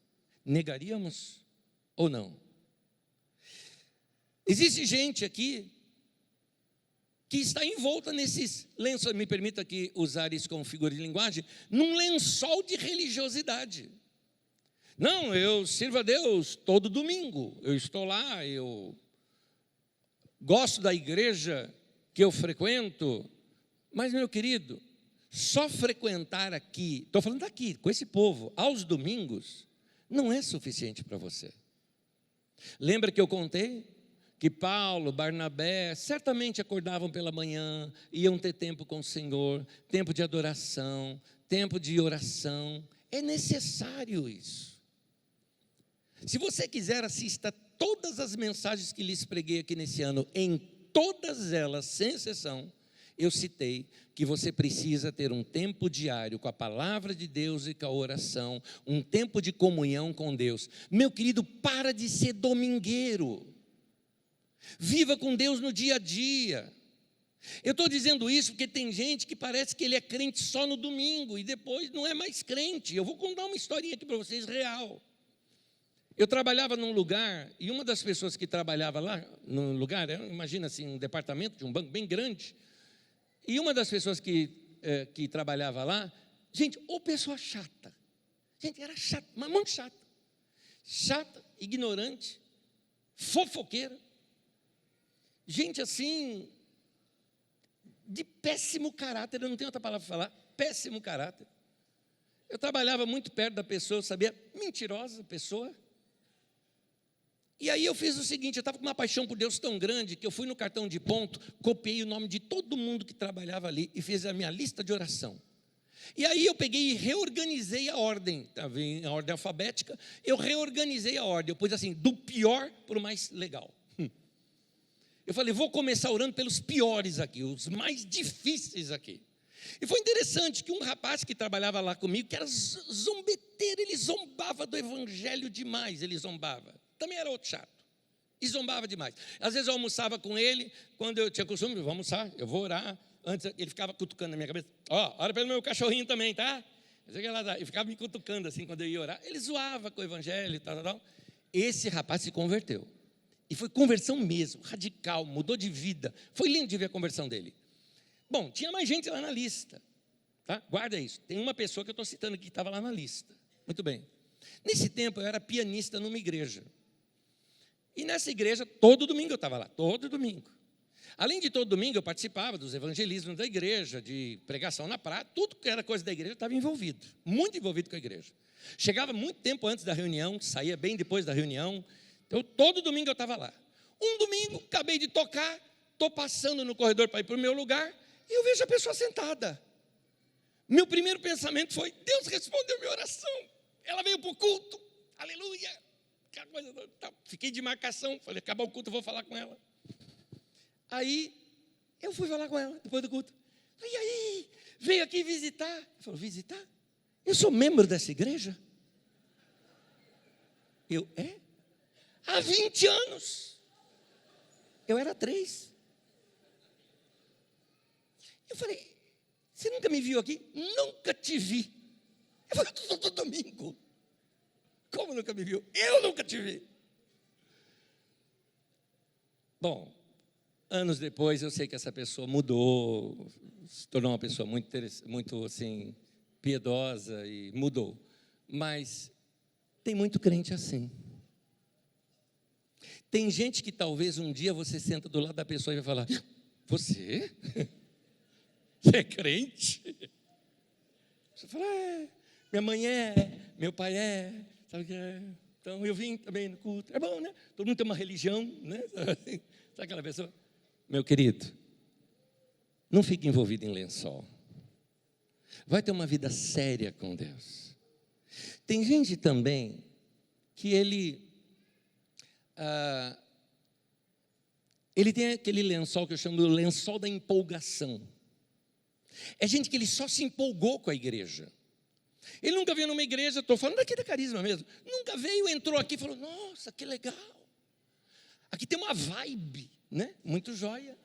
Speaker 1: Negaríamos ou não? Existe gente aqui que está envolta nesses lençóis, me permita aqui usar isso como figura de linguagem, num lençol de religiosidade. Não, eu sirvo a Deus todo domingo, eu estou lá, eu gosto da igreja que eu frequento, mas meu querido, só frequentar aqui, estou falando daqui, com esse povo, aos domingos, não é suficiente para você. Lembra que eu contei que Paulo, Barnabé, certamente acordavam pela manhã, iam ter tempo com o Senhor, tempo de adoração, tempo de oração. É necessário isso. Se você quiser, assista todas as mensagens que lhes preguei aqui nesse ano, em todas elas, sem exceção, eu citei que você precisa ter um tempo diário com a palavra de Deus e com a oração, um tempo de comunhão com Deus. Meu querido, para de ser domingueiro. Viva com Deus no dia a dia. Eu estou dizendo isso porque tem gente que parece que ele é crente só no domingo e depois não é mais crente. Eu vou contar uma historinha aqui para vocês real. Eu trabalhava num lugar e uma das pessoas que trabalhava lá no lugar, imagina assim, um departamento de um banco bem grande, e uma das pessoas que trabalhava lá, gente, ou pessoa chata, gente, era chata, mas muito chata, ignorante, fofoqueira, gente assim, de péssimo caráter, eu não tenho outra palavra para falar, péssimo caráter. Eu trabalhava muito perto da pessoa, eu sabia, mentirosa pessoa. E aí eu fiz o seguinte, eu estava com uma paixão por Deus tão grande, que eu fui no cartão de ponto, copiei o nome de todo mundo que trabalhava ali, e fiz a minha lista de oração. E aí eu peguei e reorganizei a ordem, estava em ordem alfabética, eu reorganizei a ordem, eu pus assim, do pior para o mais legal. Eu falei, vou começar orando pelos piores aqui, os mais difíceis aqui. E foi interessante que um rapaz que trabalhava lá comigo, que era zombeteiro, ele zombava do evangelho demais, ele zombava. Também era outro chato, e zombava demais. Às vezes eu almoçava com ele, quando eu tinha costume, vou almoçar, eu vou orar. Antes ele ficava cutucando na minha cabeça, ora pelo meu cachorrinho também, tá? Ele ficava me cutucando assim quando eu ia orar. Ele zoava com o evangelho e tal. Esse rapaz se converteu. E foi conversão mesmo, radical, mudou de vida. Foi lindo de ver a conversão dele. Bom, tinha mais gente lá na lista, tá? Guarda isso. Tem uma pessoa que eu estou citando aqui que estava lá na lista. Muito bem. Nesse tempo eu era pianista numa igreja. E nessa igreja, todo domingo eu estava lá, todo domingo. Além de todo domingo, eu participava dos evangelismos da igreja, de pregação na praia, tudo que era coisa da igreja eu estava envolvido, muito envolvido com a igreja. Chegava muito tempo antes da reunião, saía bem depois da reunião, então todo domingo eu estava lá. Um domingo, acabei de tocar, estou passando no corredor para ir para o meu lugar, e eu vejo a pessoa sentada. Meu primeiro pensamento foi, Deus respondeu minha oração, ela veio para o culto, aleluia. Fiquei de marcação, falei, acabar o culto, eu vou falar com ela. Aí, eu fui falar com ela, depois do culto. E aí, veio aqui visitar. Ela falou, visitar? Eu sou membro dessa igreja? Eu, há 20 anos. Eu era 3. Eu falei, você nunca me viu aqui? Nunca te vi. Eu falei, todo domingo. Como nunca me viu? Eu nunca te vi. Bom, anos depois eu sei que essa pessoa mudou, se tornou uma pessoa muito assim, piedosa e mudou. Mas tem muito crente assim. Tem gente que talvez um dia você senta do lado da pessoa e vai falar, você? Você é crente? Você fala, minha mãe meu pai sabe o que é? Então eu vim também no culto. É bom, né? Todo mundo tem uma religião, né? Sabe aquela pessoa? Meu querido, não fique envolvido em lençol. Vai ter uma vida séria com Deus. Tem gente também que ele tem aquele lençol que eu chamo de lençol da empolgação. É gente que ele só se empolgou com a igreja. Ele nunca veio numa igreja, estou falando aqui da Carisma mesmo, nunca veio, entrou aqui e falou, nossa, que legal. Aqui tem uma vibe, né? Muito joia,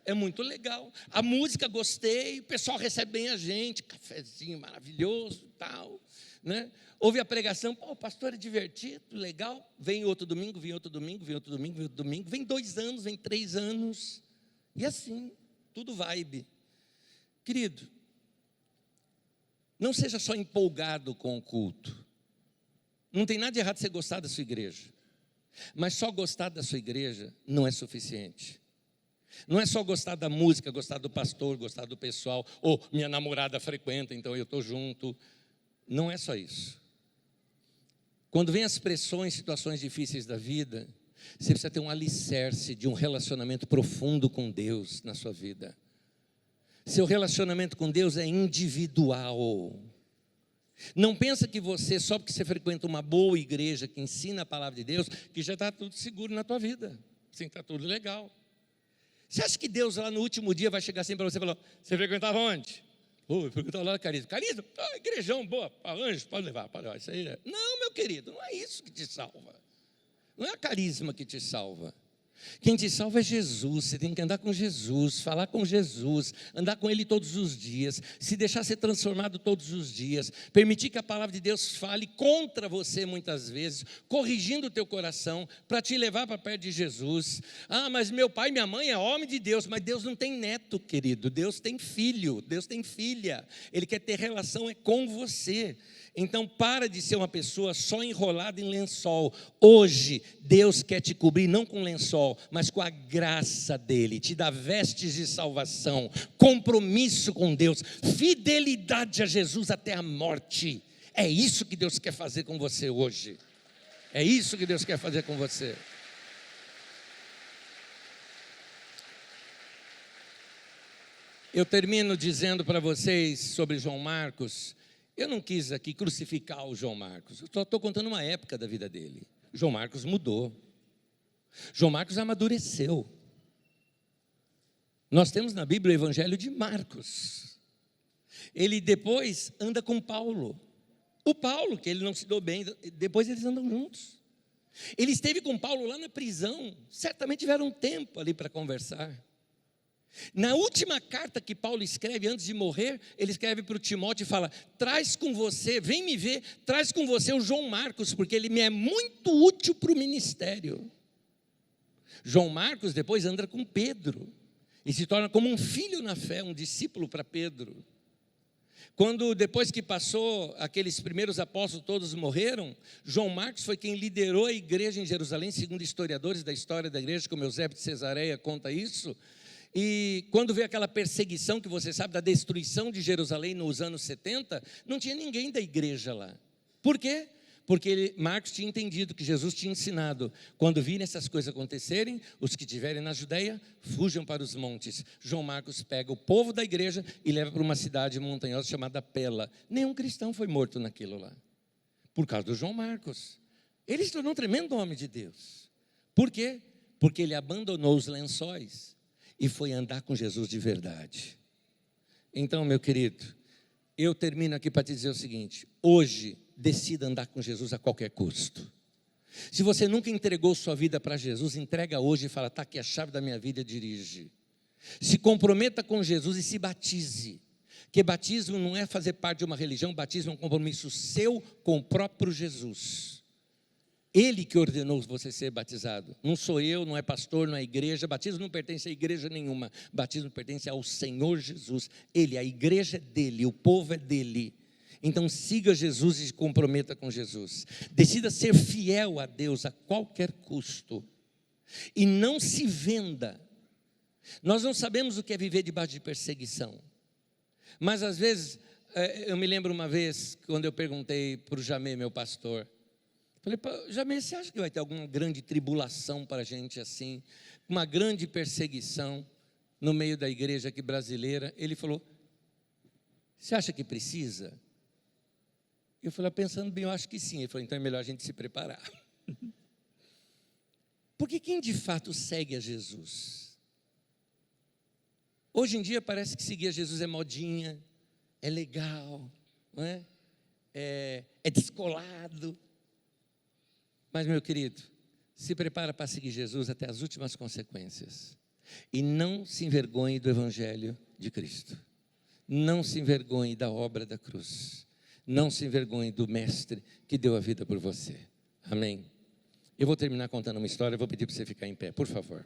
Speaker 1: é muito legal. A música gostei, o pessoal recebe bem a gente, cafezinho maravilhoso, tal, né? Ouve a pregação, o pastor é divertido, legal. Vem outro domingo, vem outro domingo, vem outro domingo, vem outro domingo. Vem 2 anos, vem 3 anos. E assim, tudo vibe. Querido, não seja só empolgado com o culto. Não tem nada de errado você gostar da sua igreja. Mas só gostar da sua igreja não é suficiente. Não é só gostar da música, gostar do pastor, gostar do pessoal, ou minha namorada frequenta, então eu estou junto. Não é só isso. Quando vem as pressões, situações difíceis da vida, você precisa ter um alicerce de um relacionamento profundo com Deus na sua vida. Seu relacionamento com Deus é individual. Não pensa que você, só porque você frequenta uma boa igreja que ensina a palavra de Deus, que já está tudo seguro na tua vida. Sim, está tudo legal. Você acha que Deus lá no último dia vai chegar assim para você e falar, você frequentava onde? Eu frequentava lá na Carisma. Carisma? Igrejão, boa, anjo, pode levar. Isso aí Não, meu querido, não é isso que te salva. Não é a Carisma que te salva. Quem te salva é Jesus. Você tem que andar com Jesus, falar com Jesus, andar com Ele todos os dias, se deixar ser transformado todos os dias, permitir que a palavra de Deus fale contra você muitas vezes, corrigindo o teu coração, para te levar para perto de Jesus. Mas meu pai e minha mãe é homem de Deus, mas Deus não tem neto, querido, Deus tem filho, Deus tem filha, Ele quer ter relação com você. Então, para de ser uma pessoa só enrolada em lençol. Hoje, Deus quer te cobrir não com lençol, mas com a graça dEle. Te dá vestes de salvação, compromisso com Deus, fidelidade a Jesus até a morte. É isso que Deus quer fazer com você hoje. É isso que Deus quer fazer com você. Eu termino dizendo para vocês sobre João Marcos. Eu não quis aqui crucificar o João Marcos. Eu estou contando uma época da vida dele. João Marcos mudou. João Marcos amadureceu. Nós temos na Bíblia o Evangelho de Marcos. Ele depois anda com Paulo. O Paulo, que ele não se deu bem, depois eles andam juntos. Ele esteve com Paulo lá na prisão. Certamente tiveram um tempo ali para conversar. Na última carta que Paulo escreve antes de morrer, ele escreve para o Timóteo e fala: traz com você, vem me ver, traz com você o João Marcos, porque ele me é muito útil para o ministério. João Marcos depois anda com Pedro e se torna como um filho na fé, um discípulo para Pedro. Quando depois que passou, aqueles primeiros apóstolos todos morreram, João Marcos foi quem liderou a igreja em Jerusalém, segundo historiadores da história da igreja, como Eusébio de Cesareia conta isso. E quando veio aquela perseguição que você sabe, da destruição de Jerusalém nos anos 70, não tinha ninguém da igreja lá. Por quê? Porque Marcos tinha entendido que Jesus tinha ensinado: quando virem essas coisas acontecerem, os que estiverem na Judeia, fujam para os montes. João Marcos pega o povo da igreja e leva para uma cidade montanhosa chamada Pela. Nenhum cristão foi morto naquilo lá, por causa do João Marcos. Ele se tornou um tremendo homem de Deus. Por quê? Porque ele abandonou os lençóis e foi andar com Jesus de verdade. Então, meu querido, eu termino aqui para te dizer o seguinte: hoje, decida andar com Jesus a qualquer custo. Se você nunca entregou sua vida para Jesus, entrega hoje e fala: está aqui a chave da minha vida, dirige. Se comprometa com Jesus e se batize. Porque batismo não é fazer parte de uma religião, batismo é um compromisso seu com o próprio Jesus. Ele que ordenou você ser batizado. Não sou eu, não é pastor, não é igreja. Batismo não pertence a igreja nenhuma. Batismo pertence ao Senhor Jesus. Ele, a igreja é dele, o povo é dele. Então siga Jesus e se comprometa com Jesus. Decida ser fiel a Deus a qualquer custo. E não se venda. Nós não sabemos o que é viver debaixo de perseguição. Mas às vezes, eu me lembro uma vez, quando eu perguntei para o Jamê, meu pastor, falei: Jamê, você acha que vai ter alguma grande tribulação para a gente assim? Uma grande perseguição no meio da igreja aqui brasileira? Ele falou: você acha que precisa? Eu falei: pensando bem, eu acho que sim. Ele falou: então é melhor a gente se preparar. Porque quem de fato segue a Jesus? Hoje em dia parece que seguir a Jesus é modinha, é legal, não é? É descolado. Mas, meu querido, se prepara para seguir Jesus até as últimas consequências. E não se envergonhe do Evangelho de Cristo. Não se envergonhe da obra da cruz. Não se envergonhe do Mestre que deu a vida por você. Amém? Eu vou terminar contando uma história, vou pedir para você ficar em pé, por favor.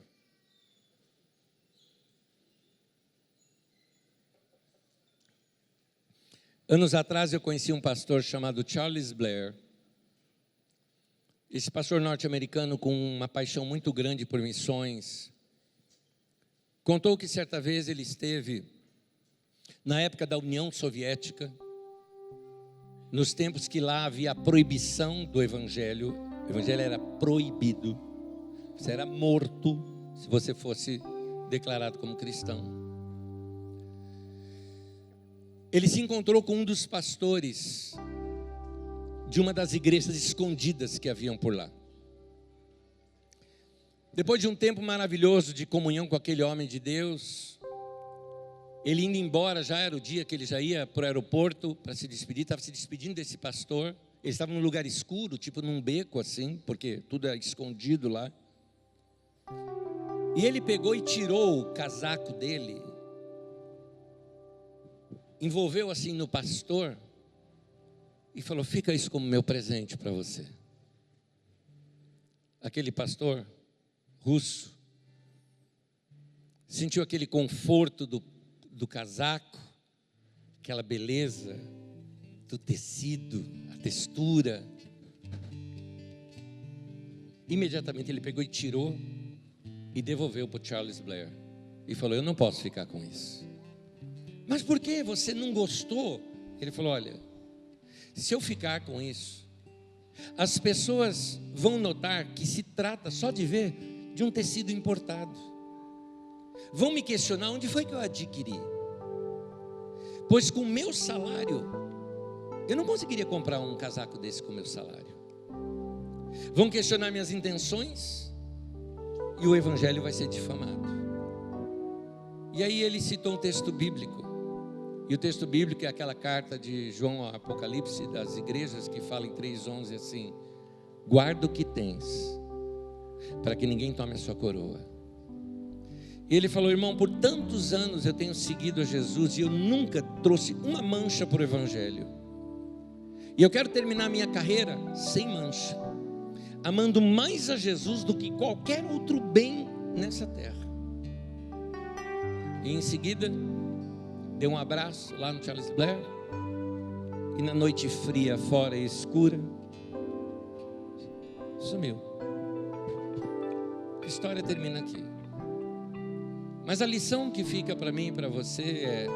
Speaker 1: Anos atrás eu conheci um pastor chamado Charles Blair. Esse pastor norte-americano, com uma paixão muito grande por missões, contou que certa vez ele esteve na época da União Soviética, nos tempos que lá havia a proibição do Evangelho. O Evangelho era proibido, você era morto se você fosse declarado como cristão. Ele se encontrou com um dos pastores de uma das igrejas escondidas que haviam por lá. Depois de um tempo maravilhoso de comunhão com aquele homem de Deus, ele indo embora, já era o dia que ele já ia para o aeroporto para se despedir, estava se despedindo desse pastor. Ele estava num lugar escuro, tipo num beco assim, porque tudo é escondido lá. E ele pegou e tirou o casaco dele, envolveu assim no pastor e falou: fica isso como meu presente para você. Aquele pastor russo sentiu aquele conforto do casaco, aquela beleza, do tecido, a textura. Imediatamente ele pegou e tirou e devolveu para o Charles Blair. E falou: eu não posso ficar com isso. Mas por que? Você não gostou? Ele falou: olha, se eu ficar com isso, as pessoas vão notar que se trata, só de ver, de um tecido importado. Vão me questionar onde foi que eu adquiri. Pois com o meu salário, eu não conseguiria comprar um casaco desse com o meu salário. Vão questionar minhas intenções e o evangelho vai ser difamado. E aí ele citou um texto bíblico. E o texto bíblico é aquela carta de João ao Apocalipse das igrejas que fala em 3:11 assim: guarda o que tens, para que ninguém tome a sua coroa. E ele falou: irmão, por tantos anos eu tenho seguido a Jesus e eu nunca trouxe uma mancha para o evangelho. E eu quero terminar minha carreira sem mancha, amando mais a Jesus do que qualquer outro bem nessa terra. E em seguida deu um abraço lá no Charles Blair, e na noite fria fora e escura sumiu. A história termina aqui. Mas a lição que fica para mim e para você é: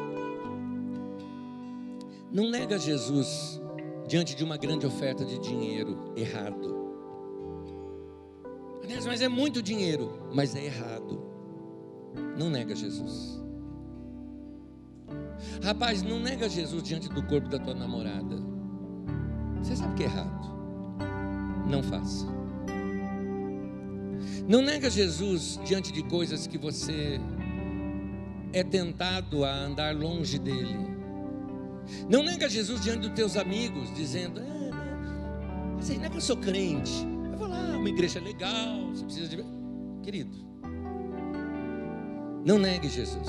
Speaker 1: não nega Jesus diante de uma grande oferta de dinheiro errado. Aliás, mas é muito dinheiro, mas é errado. Não nega Jesus. Rapaz, não nega Jesus diante do corpo da tua namorada. Você sabe que é errado. Não faça. Não nega Jesus diante de coisas que você é tentado a andar longe dele. Não nega Jesus diante dos teus amigos, dizendo: assim, não é que eu sou crente, eu vou lá, uma igreja legal, você precisa de... Querido, não negue Jesus.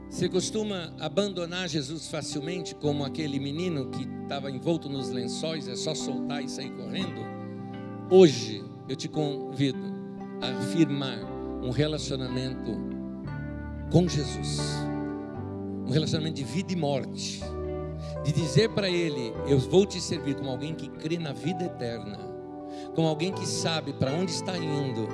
Speaker 1: Você costuma abandonar Jesus facilmente, como aquele menino que estava envolto nos lençóis, é só soltar e sair correndo? Hoje eu te convido a firmar um relacionamento com Jesus, um relacionamento de vida e morte, de dizer para Ele: eu vou te servir como alguém que crê na vida eterna, como alguém que sabe para onde está indo,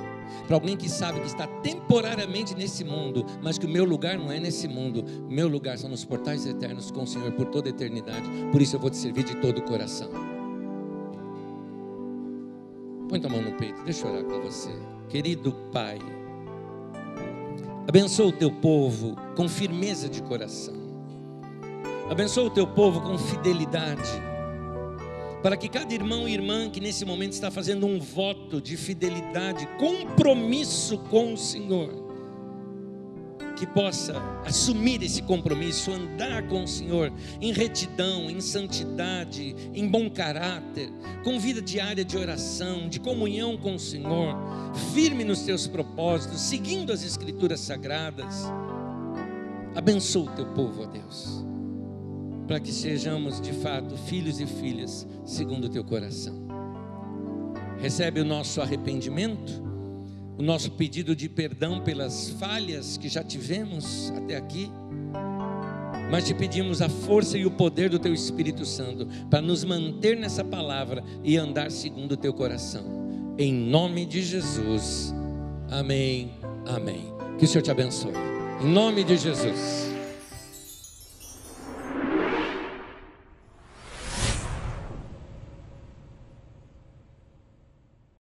Speaker 1: para alguém que sabe que está temporariamente nesse mundo, mas que o meu lugar não é nesse mundo, meu lugar são nos portais eternos com o Senhor por toda a eternidade. Por isso eu vou te servir de todo o coração. Põe tua mão no peito, deixa eu orar com você. Querido Pai, abençoa o teu povo com firmeza de coração, abençoa o teu povo com fidelidade, para que cada irmão e irmã que nesse momento está fazendo um voto de fidelidade, compromisso com o Senhor, que possa assumir esse compromisso, andar com o Senhor em retidão, em santidade, em bom caráter, com vida diária de oração, de comunhão com o Senhor, firme nos teus propósitos, seguindo as Escrituras Sagradas. Abençoa o teu povo, ó Deus, para que sejamos de fato filhos e filhas segundo o teu coração. Recebe o nosso arrependimento, o nosso pedido de perdão pelas falhas que já tivemos até aqui, mas te pedimos a força e o poder do teu Espírito Santo para nos manter nessa palavra e andar segundo o teu coração, em nome de Jesus, amém, amém. Que o Senhor te abençoe, em nome de Jesus.